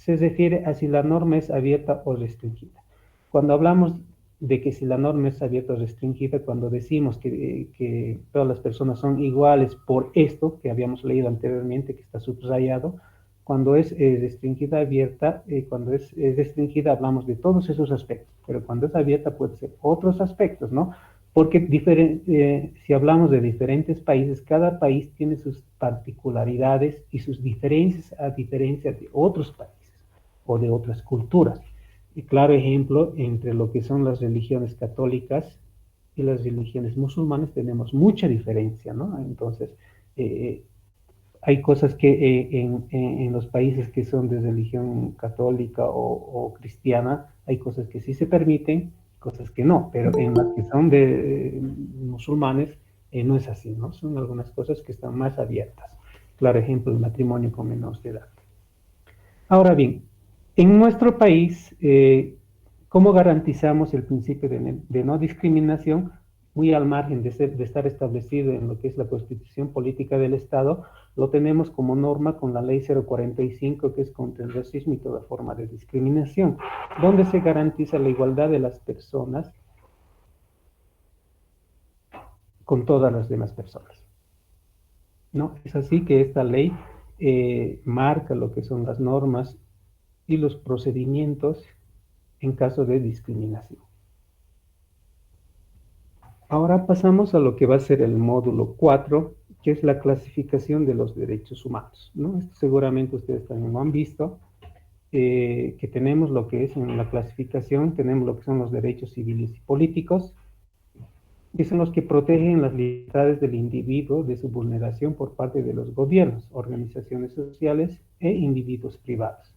refiere a si la norma es abierta o restringida. Cuando hablamos de que si la norma es abierta o restringida, cuando decimos que todas las personas son iguales por esto que habíamos leído anteriormente, que está subrayado, cuando es restringida, abierta, cuando es restringida hablamos de todos esos aspectos, pero cuando es abierta puede ser otros aspectos, ¿no? Porque si hablamos de diferentes países, cada país tiene sus particularidades y sus diferencias a diferencia de otros países o de otras culturas. Y claro ejemplo, entre lo que son las religiones católicas y las religiones musulmanas tenemos mucha diferencia, ¿no? Entonces, hay cosas que en los países que son de religión católica o cristiana, hay cosas que sí se permiten, cosas que no, pero en las que son de musulmanes no es así, ¿no? Son algunas cosas que están más abiertas. Claro ejemplo, el matrimonio con menores de edad. Ahora bien, en nuestro país, ¿cómo garantizamos el principio de no discriminación? Muy al margen de estar establecido en lo que es la Constitución Política del Estado, lo tenemos como norma con la Ley 045, que es contra el racismo y toda forma de discriminación, donde se garantiza la igualdad de las personas con todas las demás personas, ¿no? Es así que esta ley marca lo que son las normas y los procedimientos en caso de discriminación. Ahora pasamos a lo que va a ser el módulo 4, que es la clasificación de los derechos humanos, ¿no? Esto seguramente ustedes también lo han visto. que tenemos lo que es en la clasificación, tenemos lo que son los derechos civiles y políticos, que son los que protegen las libertades del individuo de su vulneración por parte de los gobiernos, organizaciones sociales e individuos privados,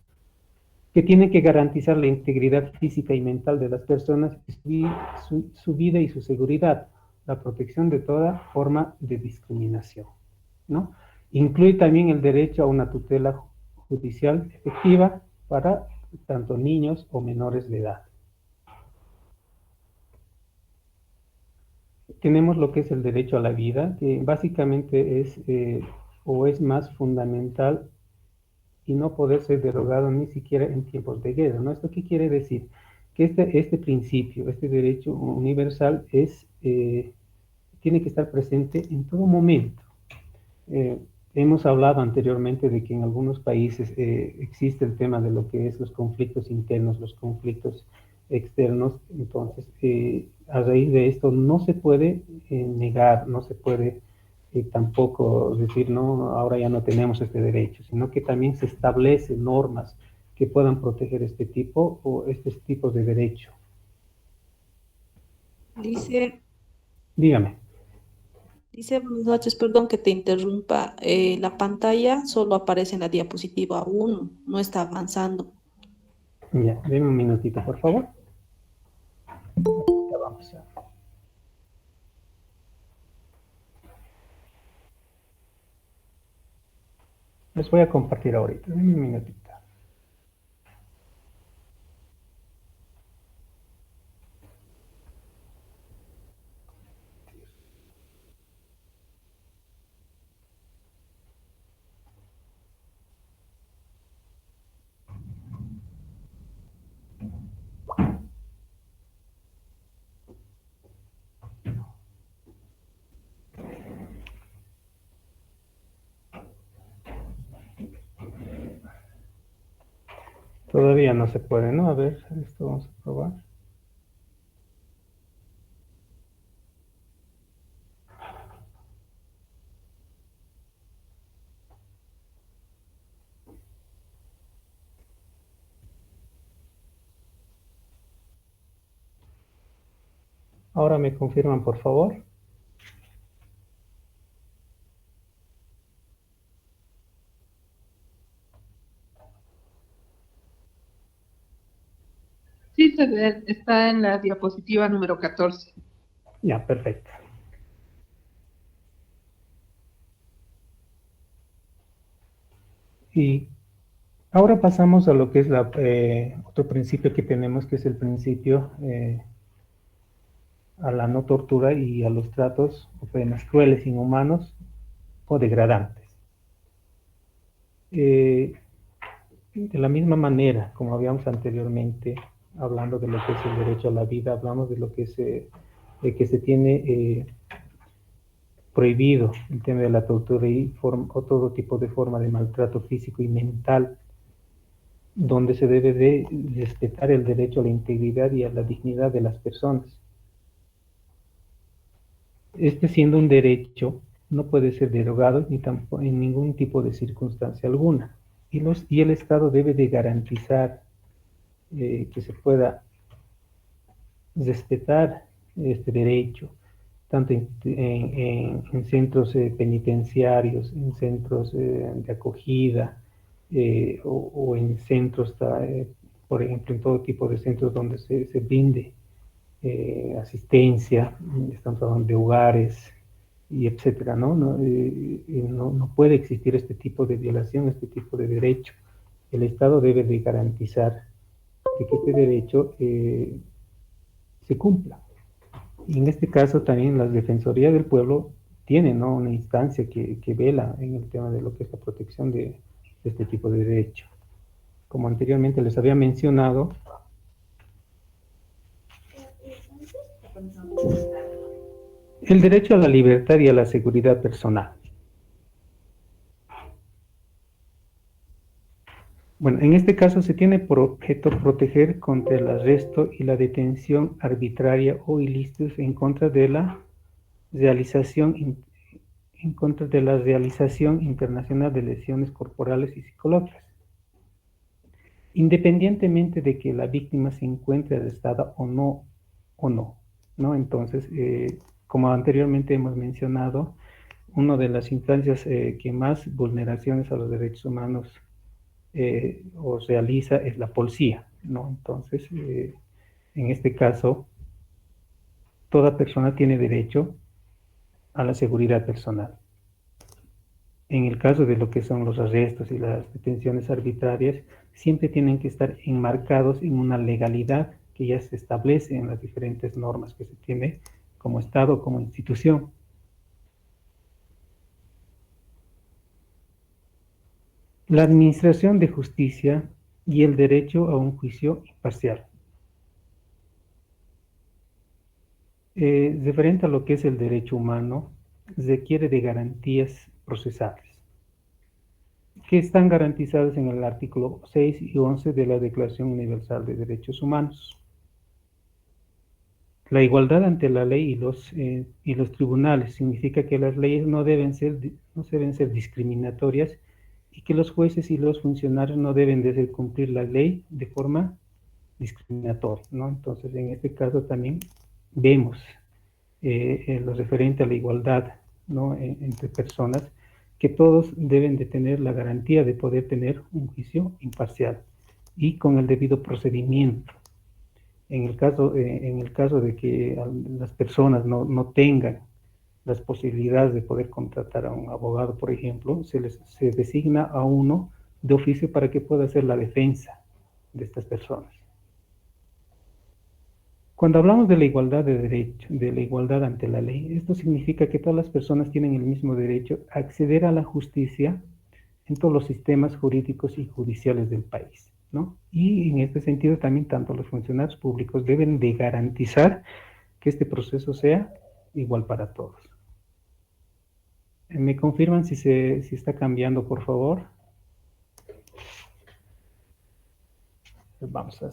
que tienen que garantizar la integridad física y mental de las personas, su vida y su seguridad, la protección de toda forma de discriminación, ¿no? Incluye también el derecho a una tutela judicial efectiva para tanto niños o menores de edad. Tenemos lo que es el derecho a la vida, que básicamente es más fundamental y no poder ser derogado ni siquiera en tiempos de guerra, ¿no? ¿Esto qué quiere decir? Que este principio, este derecho universal tiene que estar presente en todo momento. Eh, Hemos hablado anteriormente de que en algunos países existe el tema de lo que es los conflictos internos, los conflictos externos. Entonces, a raíz de esto no se puede negar, no se puede tampoco decir, no, ahora ya no tenemos este derecho, sino que también se establecen normas que puedan proteger este tipo o estos tipos de derecho. Dice, Dígame. dice, buenas noches, perdón que te interrumpa. La pantalla solo aparece en la diapositiva 1, no está avanzando. Ya, denme un minutito, por favor. Ya vamos a... Les voy a compartir ahorita, denme un minutito. Todavía no se puede, ¿no? A ver, esto vamos a probar. Ahora me confirman, por favor. Sí, se ve, está en la diapositiva número 14. Ya, perfecto. Y ahora pasamos a lo que es otro principio que tenemos, que es el principio a la no tortura y a los tratos o penas crueles, inhumanos o degradantes. De la misma manera, como habíamos anteriormente, hablando de lo que es el derecho a la vida, hablamos de lo que de que se tiene prohibido el tema de la tortura o todo tipo de forma de maltrato físico y mental, donde se debe de respetar el derecho a la integridad y a la dignidad de las personas. Este, siendo un derecho, no puede ser derogado ni tampoco en ningún tipo de circunstancia alguna. Y el Estado debe de garantizar que se pueda respetar este derecho, tanto en centros penitenciarios, en centros de acogida, o en centros, por ejemplo, en todo tipo de centros donde se brinde asistencia, estamos hablando de hogares, y etcétera, ¿no? No puede existir este tipo de violación, este tipo de derecho. El Estado debe de garantizar de que este derecho se cumpla. Y en este caso también la Defensoría del Pueblo tiene, ¿no?, una instancia que vela en el tema de lo que es la protección de este tipo de derecho. Como anteriormente les había mencionado, el derecho a la libertad y a la seguridad personal. Bueno, en este caso se tiene por objeto proteger contra el arresto y la detención arbitraria o ilícitos en contra de la realización internacional de lesiones corporales y psicológicas. independientemente de que la víctima se encuentre arrestada o no. Entonces, como anteriormente hemos mencionado, una de las instancias que más vulneraciones a los derechos humanos os realiza es la policía, ¿no? Entonces, en este caso, toda persona tiene derecho a la seguridad personal. En el caso de lo que son los arrestos y las detenciones arbitrarias, siempre tienen que estar enmarcados en una legalidad que ya se establece en las diferentes normas que se tiene como Estado, como institución. La administración de justicia y el derecho a un juicio imparcial. Referente a lo que es el derecho humano, requiere de garantías procesales, que están garantizadas en el artículo 6 y 11 de la Declaración Universal de Derechos Humanos. La igualdad ante la ley y los tribunales significa que las leyes no deben ser discriminatorias y que los jueces y los funcionarios no deben de cumplir la ley de forma discriminatoria, ¿no? Entonces, en este caso también vemos lo referente a la igualdad, ¿no? Entre personas, que todos deben de tener la garantía de poder tener un juicio imparcial y con el debido procedimiento. En el caso de que las personas no tengan las posibilidades de poder contratar a un abogado, por ejemplo, se designa a uno de oficio para que pueda hacer la defensa de estas personas. Cuando hablamos de la igualdad de derecho, de la igualdad ante la ley, esto significa que todas las personas tienen el mismo derecho a acceder a la justicia en todos los sistemas jurídicos y judiciales del país, ¿no? Y en este sentido también tanto los funcionarios públicos deben de garantizar que este proceso sea igual para todos. ¿Me confirman si está cambiando, por favor? Vamos a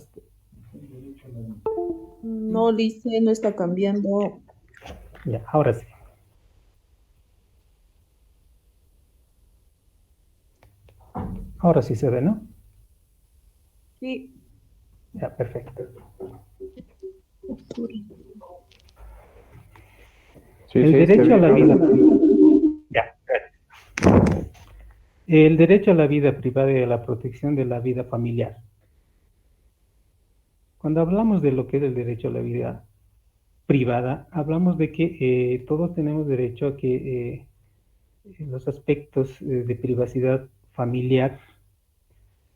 No, dice, no está cambiando. Ya, ahora sí. Ahora sí se ve, ¿no? Sí. Ya, perfecto. Sí, El sí, derecho a la vida. Ya, gracias. El derecho a la vida privada y a la protección de la vida familiar. Cuando hablamos de lo que es el derecho a la vida privada, hablamos de que todos tenemos derecho a que los aspectos de privacidad familiar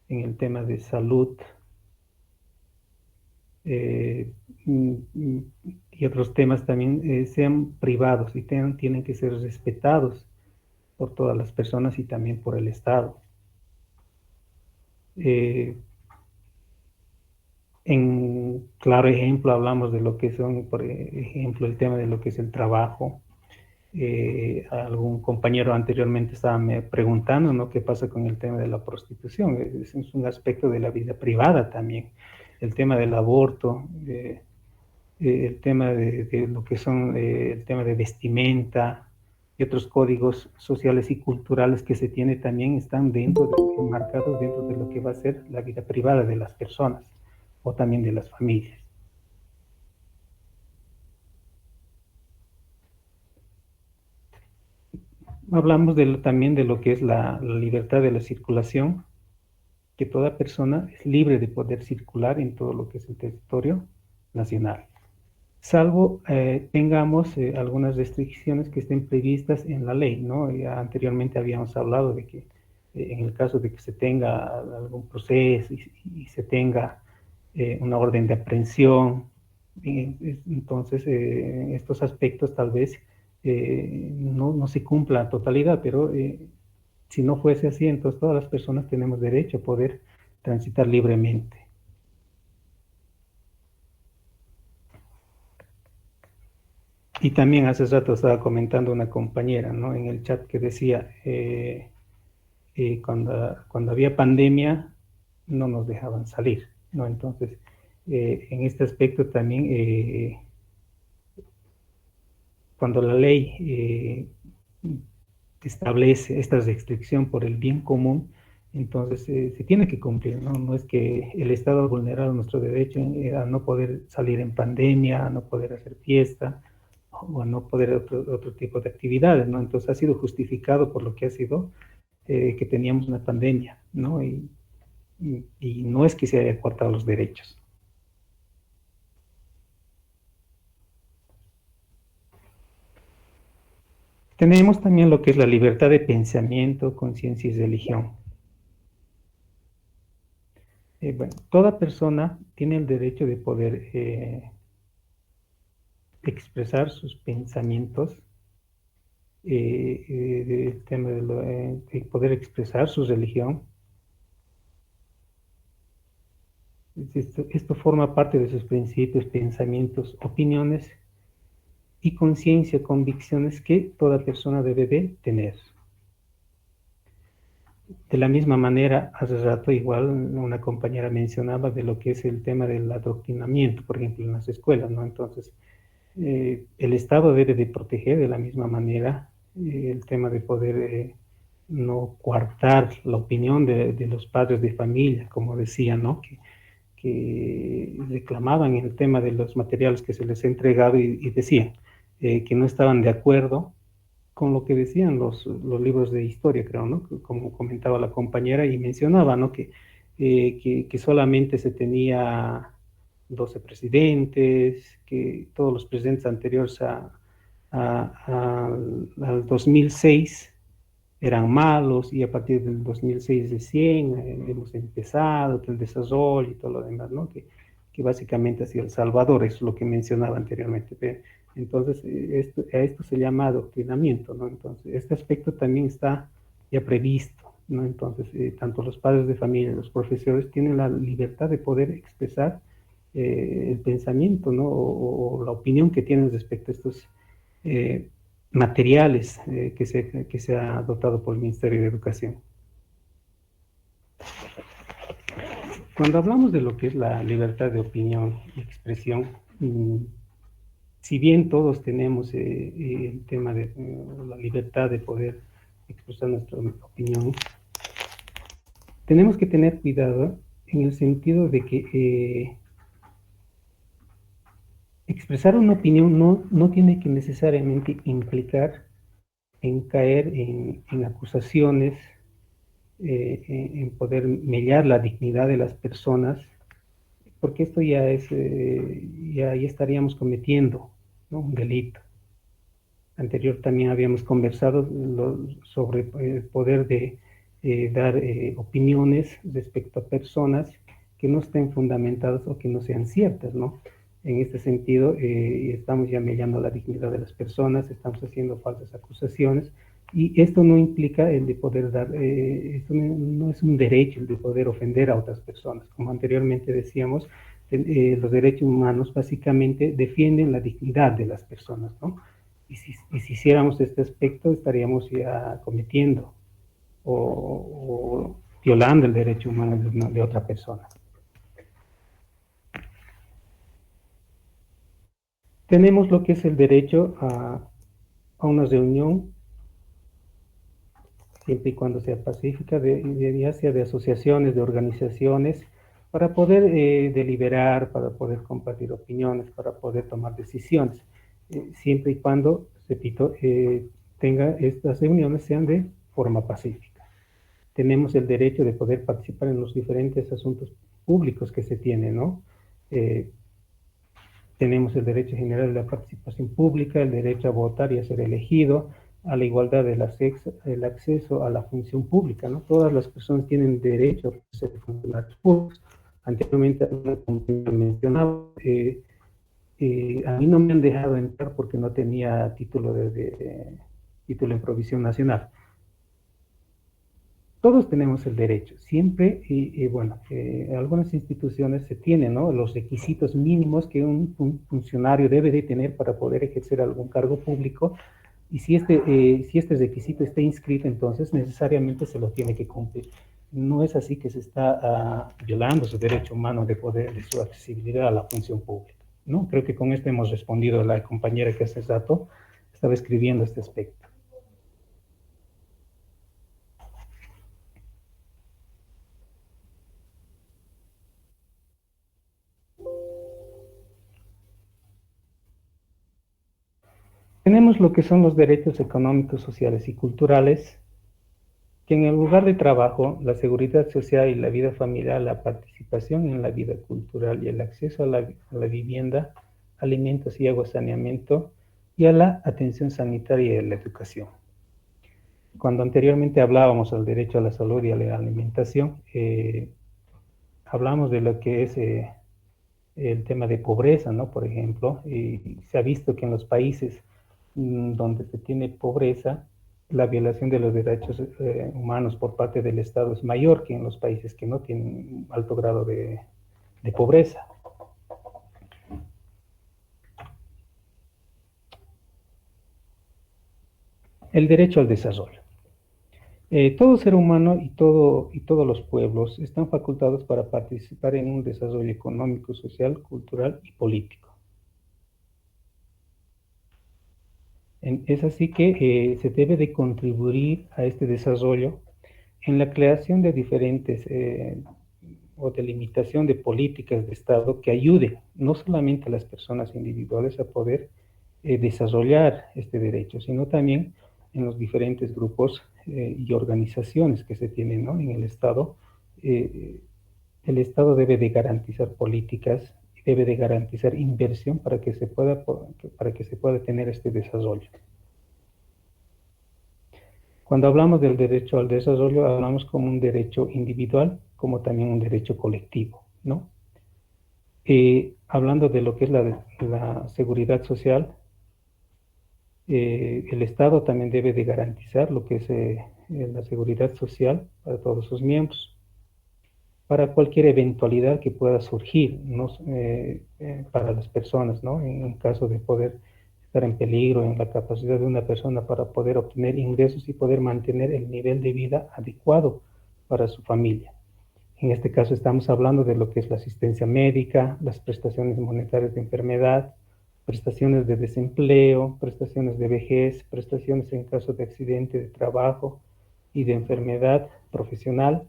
en el tema de salud y otros temas también sean privados y tienen que ser respetados por todas las personas y también por el Estado. En claro ejemplo hablamos de lo que son, por ejemplo, el tema de lo que es el trabajo. Algún compañero anteriormente estaba me preguntando, ¿no? ¿Qué pasa con el tema de la prostitución? Es un aspecto de la vida privada también. El tema del aborto, el tema de lo que son el tema de vestimenta y otros códigos sociales y culturales que se tiene también están enmarcados dentro de lo que va a ser la vida privada de las personas o también de las familias. Hablamos también de lo que es la libertad de la circulación, que toda persona es libre de poder circular en todo lo que es el territorio nacional, salvo tengamos algunas restricciones que estén previstas en la ley, ¿no? Ya anteriormente habíamos hablado de que en el caso de que se tenga algún proceso y se tenga una orden de aprehensión, entonces estos aspectos tal vez no se cumpla a totalidad, pero si no fuese así, entonces todas las personas tenemos derecho a poder transitar libremente. Y también hace rato estaba comentando una compañera, ¿no? En el chat que decía, cuando había pandemia no nos dejaban salir, ¿no? Entonces, en este aspecto también, cuando la ley establece esta restricción por el bien común, Entonces, se tiene que cumplir, ¿no? No es que el Estado ha vulnerado nuestro derecho a no poder salir en pandemia, a no poder hacer fiesta, o a no poder otro tipo de actividades, ¿no? Entonces, ha sido justificado por lo que ha sido que teníamos una pandemia, ¿no? Y no es que se haya cortado los derechos. Tenemos también lo que es la libertad de pensamiento, conciencia y religión. Bueno, toda persona tiene el derecho de poder expresar sus pensamientos, el tema de poder expresar su religión. Esto forma parte de sus principios, pensamientos, opiniones y conciencia, convicciones que toda persona debe de tener. De la misma manera, hace rato igual una compañera mencionaba de lo que es el tema del adoctrinamiento, por ejemplo, en las escuelas, ¿no? Entonces, el Estado debe de proteger de la misma manera el tema de poder no coartar la opinión de los padres de familia, como decía, ¿no? Que reclamaban el tema de los materiales que se les ha entregado y decían que no estaban de acuerdo con lo que decían los libros de historia, creo, ¿no? Como comentaba la compañera y mencionaba, ¿no? Que solamente se tenía 12 presidentes, que todos los presidentes anteriores al 2006 eran malos y a partir del 2006 recién hemos empezado el desarrollo y todo lo demás, ¿no? Que básicamente ha sido El Salvador, eso es lo que mencionaba anteriormente. Entonces, a esto se llama adoctrinamiento, ¿no? Entonces, este aspecto también está ya previsto, ¿no? Entonces, tanto los padres de familia, los profesores tienen la libertad de poder expresar el pensamiento, ¿no? O la opinión que tienen respecto a estos materiales que se ha dotado por el Ministerio de Educación. Cuando hablamos de lo que es la libertad de opinión y expresión, si bien todos tenemos el tema de la libertad de poder expresar nuestra opinión, tenemos que tener cuidado en el sentido de que expresar una opinión no tiene que necesariamente implicar en caer en acusaciones, en poder mellar la dignidad de las personas, porque esto ya es, ya estaríamos cometiendo, ¿no? Un delito. Anterior también habíamos conversado sobre el poder de dar opiniones respecto a personas que no estén fundamentadas o que no sean ciertas, ¿no? En este sentido, estamos ya mellando la dignidad de las personas, estamos haciendo falsas acusaciones, y esto no implica el de poder dar, esto no es un derecho el de poder ofender a otras personas. Como anteriormente decíamos, los derechos humanos básicamente defienden la dignidad de las personas, ¿no? Y si hiciéramos este aspecto, estaríamos ya cometiendo o violando el derecho humano de otra persona. Tenemos lo que es el derecho a una reunión, siempre y cuando sea pacífica, ya sea de asociaciones, de organizaciones, para poder deliberar, para poder compartir opiniones, para poder tomar decisiones, siempre y cuando, repito, estas reuniones sean de forma pacífica. Tenemos el derecho de poder participar en los diferentes asuntos públicos que se tienen, ¿no? Tenemos el derecho general de la participación pública, el derecho a votar y a ser elegido, a la igualdad del acceso a la función pública, ¿no? Todas las personas tienen derecho a ser funcionarios públicos. Anteriormente mencionaba, a mí no me han dejado entrar porque no tenía título título en provisión nacional. Todos tenemos el derecho, siempre, bueno, algunas instituciones se tienen, ¿no? Los requisitos mínimos que un funcionario debe de tener para poder ejercer algún cargo público, y si este requisito está inscrito, entonces necesariamente se lo tiene que cumplir. No es así que se está violando su derecho humano de poder, de su accesibilidad a la función pública, ¿no? Creo que con esto hemos respondido a la compañera que hace rato estaba escribiendo este aspecto. Tenemos lo que son los derechos económicos, sociales y culturales, que en el lugar de trabajo, la seguridad social y la vida familiar, la participación en la vida cultural y el acceso a la vivienda, alimentos y agua, saneamiento y a la atención sanitaria y a la educación. Cuando anteriormente hablábamos del derecho a la salud y a la alimentación, hablamos de lo que es el tema de pobreza, ¿no? Por ejemplo, y se ha visto que en los países donde se tiene pobreza, la violación de los derechos humanos por parte del Estado es mayor que en los países que no tienen alto grado de pobreza. El derecho al desarrollo. Todo ser humano y todos los pueblos están facultados para participar en un desarrollo económico, social, cultural y político. Es así que se debe de contribuir a este desarrollo en la creación de diferentes o delimitación de políticas de Estado que ayuden no solamente a las personas individuales a poder desarrollar este derecho, sino también en los diferentes grupos y organizaciones que se tienen, ¿no? En el Estado. El Estado debe de garantizar políticas, debe de garantizar inversión para que se pueda tener este desarrollo. Cuando hablamos del derecho al desarrollo, hablamos como un derecho individual, como también un derecho colectivo, ¿no? Hablando de lo que es la seguridad social, el Estado también debe de garantizar lo que es la seguridad social para todos sus miembros, para cualquier eventualidad que pueda surgir, ¿no? Para las personas, ¿no? En caso de poder estar en peligro, en la capacidad de una persona para poder obtener ingresos y poder mantener el nivel de vida adecuado para su familia. En este caso estamos hablando de lo que es la asistencia médica, las prestaciones monetarias de enfermedad, prestaciones de desempleo, prestaciones de vejez, prestaciones en caso de accidente de trabajo y de enfermedad profesional,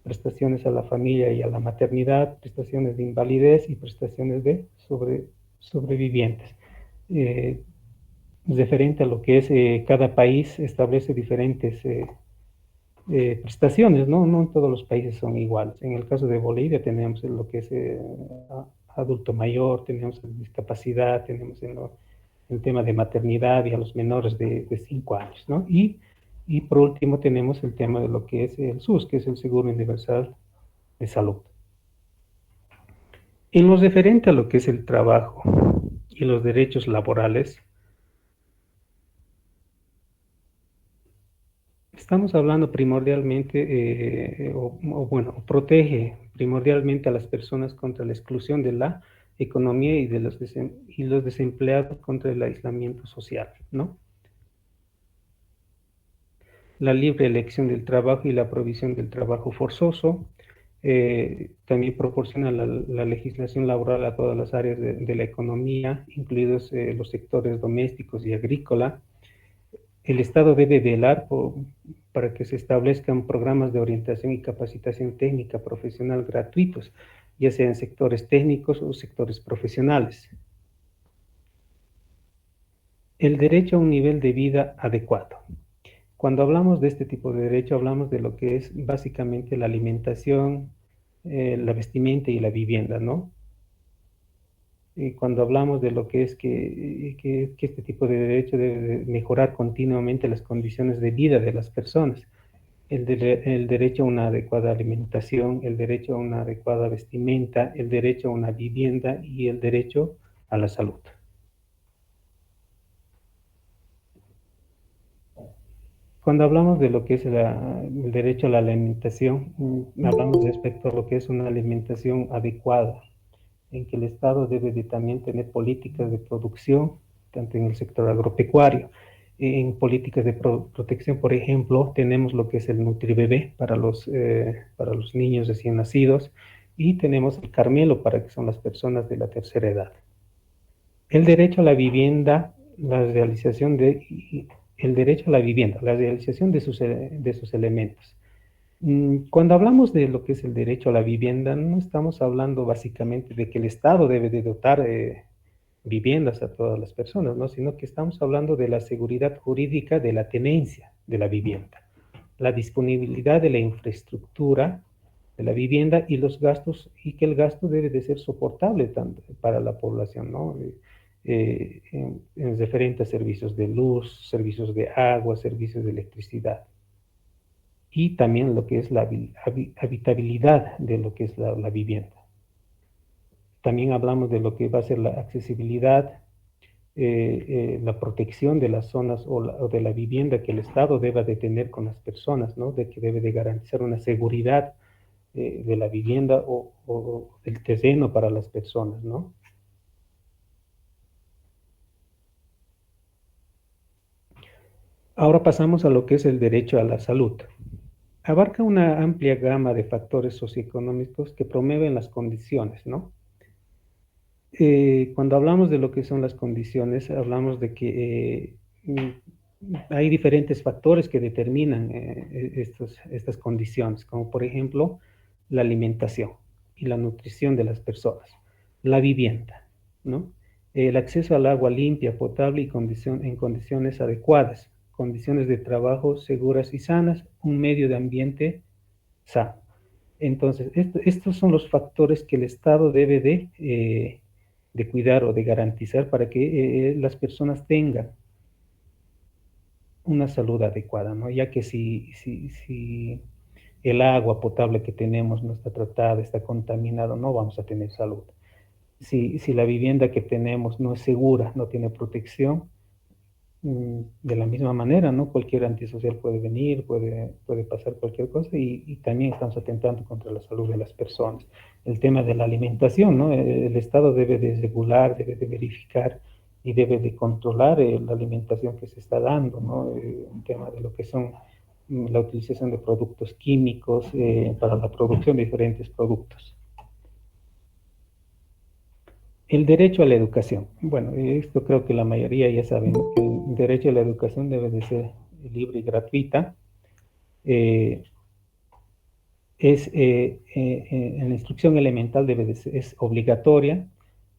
prestaciones a la familia y a la maternidad, prestaciones de invalidez y prestaciones de sobrevivientes. Referente a lo que es cada país establece diferentes prestaciones, ¿no? No en todos los países son iguales. En el caso de Bolivia tenemos lo que es adulto mayor, tenemos discapacidad, tenemos el tema de maternidad y a los menores de 5 años, ¿no? Y por último tenemos el tema de lo que es el SUS, que es el Seguro Universal de Salud. En lo referente a lo que es el trabajo y los derechos laborales, estamos hablando primordialmente, protege primordialmente a las personas contra la exclusión de la economía y los desempleados contra el aislamiento social, ¿no? La libre elección del trabajo y la provisión del trabajo forzoso. También proporciona la legislación laboral a todas las áreas de la economía, incluidos los sectores domésticos y agrícola. El Estado debe velar para que se establezcan programas de orientación y capacitación técnica profesional gratuitos, ya sean sectores técnicos o sectores profesionales. El derecho a un nivel de vida adecuado. Cuando hablamos de este tipo de derecho, hablamos de lo que es básicamente la alimentación, la vestimenta y la vivienda, ¿no? Cuando hablamos de lo que es que este tipo de derecho debe mejorar continuamente las condiciones de vida de las personas. El derecho a una adecuada alimentación, el derecho a una adecuada vestimenta, el derecho a una vivienda y el derecho a la salud. Cuando hablamos de lo que es el derecho a la alimentación, hablamos respecto a lo que es una alimentación adecuada, en que el Estado debe de también tener políticas de producción, tanto en el sector agropecuario. En políticas de protección, por ejemplo, tenemos lo que es el NutriBebé para los niños recién nacidos y tenemos el Carmelo para que son las personas de la tercera edad. El derecho a la vivienda, la realización de sus elementos. Cuando hablamos de lo que es el derecho a la vivienda, no estamos hablando básicamente de que el Estado debe de dotar viviendas a todas las personas, ¿no? Sino que estamos hablando de la seguridad jurídica de la tenencia de la vivienda, la disponibilidad de la infraestructura de la vivienda y los gastos, y que el gasto debe de ser soportable tanto para la población, ¿no? En diferentes servicios de luz, servicios de agua, servicios de electricidad. Y también lo que es la habitabilidad de lo que es la vivienda. También hablamos de lo que va a ser la accesibilidad, la protección de las zonas o de la vivienda que el Estado deba de tener con las personas, ¿no? De que debe de garantizar una seguridad de la vivienda o del terreno para las personas, ¿no? Ahora pasamos a lo que es el derecho a la salud. Abarca una amplia gama de factores socioeconómicos que promueven las condiciones, ¿no? Cuando hablamos de lo que son las condiciones, hablamos de que hay diferentes factores que determinan estas condiciones, como por ejemplo la alimentación y la nutrición de las personas, la vivienda, ¿no? El acceso al agua limpia, potable y en condiciones adecuadas, condiciones de trabajo seguras y sanas, un medio de ambiente sano. Entonces, estos son los factores que el Estado debe de cuidar o de garantizar para que las personas tengan una salud adecuada, ¿no? Ya que si el agua potable que tenemos no está tratada, está contaminada, no vamos a tener salud. Si la vivienda que tenemos no es segura, no tiene protección, de la misma manera, ¿no? Cualquier antisocial puede venir, puede pasar cualquier cosa y también estamos atentando contra la salud de las personas. El tema de la alimentación, ¿no? El Estado debe de regular, debe de verificar y debe de controlar la alimentación que se está dando, ¿no? El tema de lo que son la utilización de productos químicos para la producción de diferentes productos. El derecho a la educación. Bueno, esto creo que la mayoría ya saben, ¿no? Que el derecho a la educación debe de ser libre y gratuita. En la instrucción elemental es obligatoria.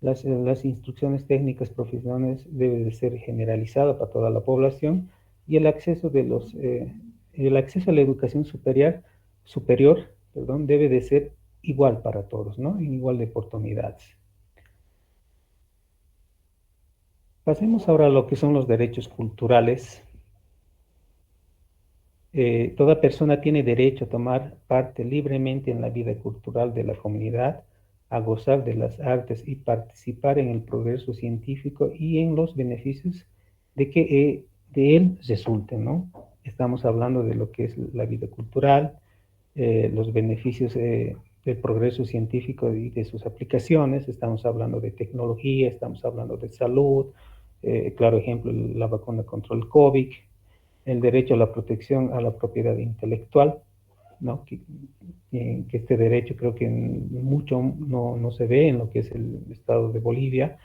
Las instrucciones técnicas profesionales deben de ser generalizadas para toda la población y el acceso a la educación superior, debe de ser igual para todos, ¿no? En igual de oportunidades. Pasemos ahora a lo que son los derechos culturales. Toda persona tiene derecho a tomar parte libremente en la vida cultural de la comunidad, a gozar de las artes y participar en el progreso científico y en los beneficios de que de él resulten, ¿no? Estamos hablando de lo que es la vida cultural, los beneficios del progreso científico y de sus aplicaciones. Estamos hablando de tecnología, estamos hablando de salud, claro ejemplo, la vacuna contra el COVID, el derecho a la protección a la propiedad intelectual, ¿no? Que este derecho creo que mucho no se ve en lo que es el estado de Bolivia,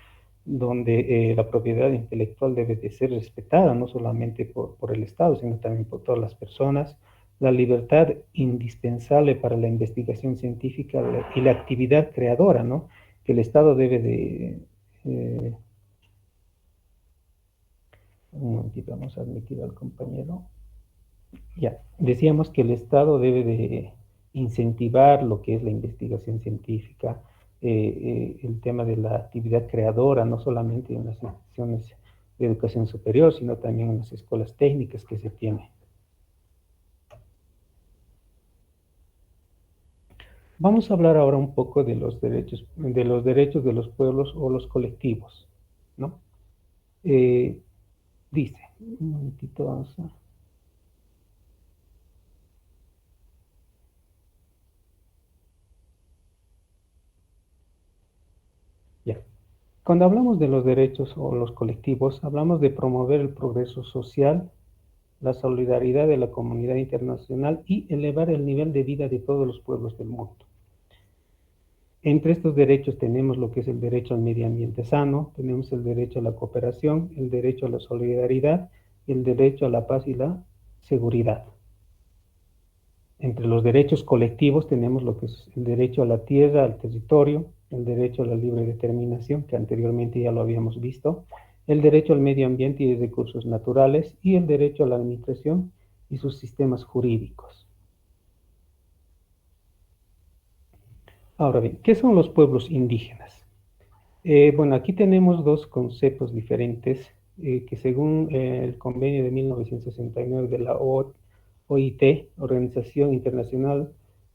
donde la propiedad intelectual debe de ser respetada, no solamente por el Estado, sino también por todas las personas. La libertad indispensable para la investigación científica y la actividad creadora, ¿no? Que el Estado debe de... un momentito, vamos a admitir al compañero. Ya, decíamos que el Estado debe de incentivar lo que es la investigación científica, el tema de la actividad creadora, no solamente en las instituciones de educación superior, sino también en las escuelas técnicas que se tiene. Vamos a hablar ahora un poco de los derechos de los pueblos o los colectivos, ¿no? Dice, un momentito, vamos a... Ya. Cuando hablamos de los derechos o los colectivos, hablamos de promover el progreso social, la solidaridad de la comunidad internacional y elevar el nivel de vida de todos los pueblos del mundo. Entre estos derechos tenemos lo que es el derecho al medio ambiente sano, tenemos el derecho a la cooperación, el derecho a la solidaridad y el derecho a la paz y la seguridad. Entre los derechos colectivos tenemos lo que es el derecho a la tierra, al territorio, el derecho a la libre determinación, que anteriormente ya lo habíamos visto, el derecho al medio ambiente y recursos naturales, y el derecho a la administración y sus sistemas jurídicos. Ahora bien, ¿qué son los pueblos indígenas? Bueno, aquí tenemos dos conceptos diferentes que según el convenio de 1969 de la OIT, Organización Internacional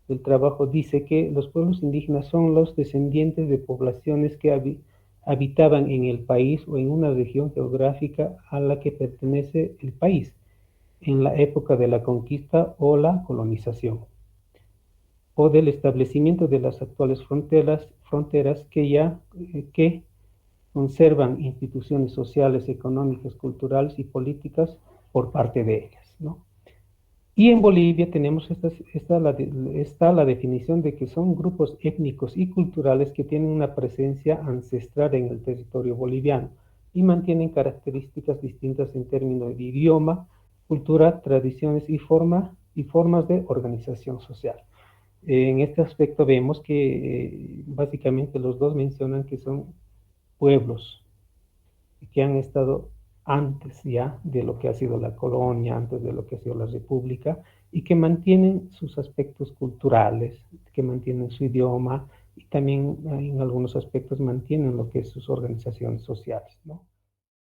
del Trabajo, dice que los pueblos indígenas son los descendientes de poblaciones que habitaban en el país o en una región geográfica a la que pertenece el país en la época de la conquista o la colonización, o del establecimiento de las actuales fronteras que conservan instituciones sociales, económicas, culturales y políticas por parte de ellas, ¿no? Y en Bolivia tenemos está la definición de que son grupos étnicos y culturales que tienen una presencia ancestral en el territorio boliviano y mantienen características distintas en términos de idioma, cultura, tradiciones y formas de organización social. En este aspecto vemos que básicamente los dos mencionan que son pueblos que han estado antes ya de lo que ha sido la colonia, antes de lo que ha sido la república, y que mantienen sus aspectos culturales, que mantienen su idioma y también en algunos aspectos mantienen lo que es sus organizaciones sociales, ¿no?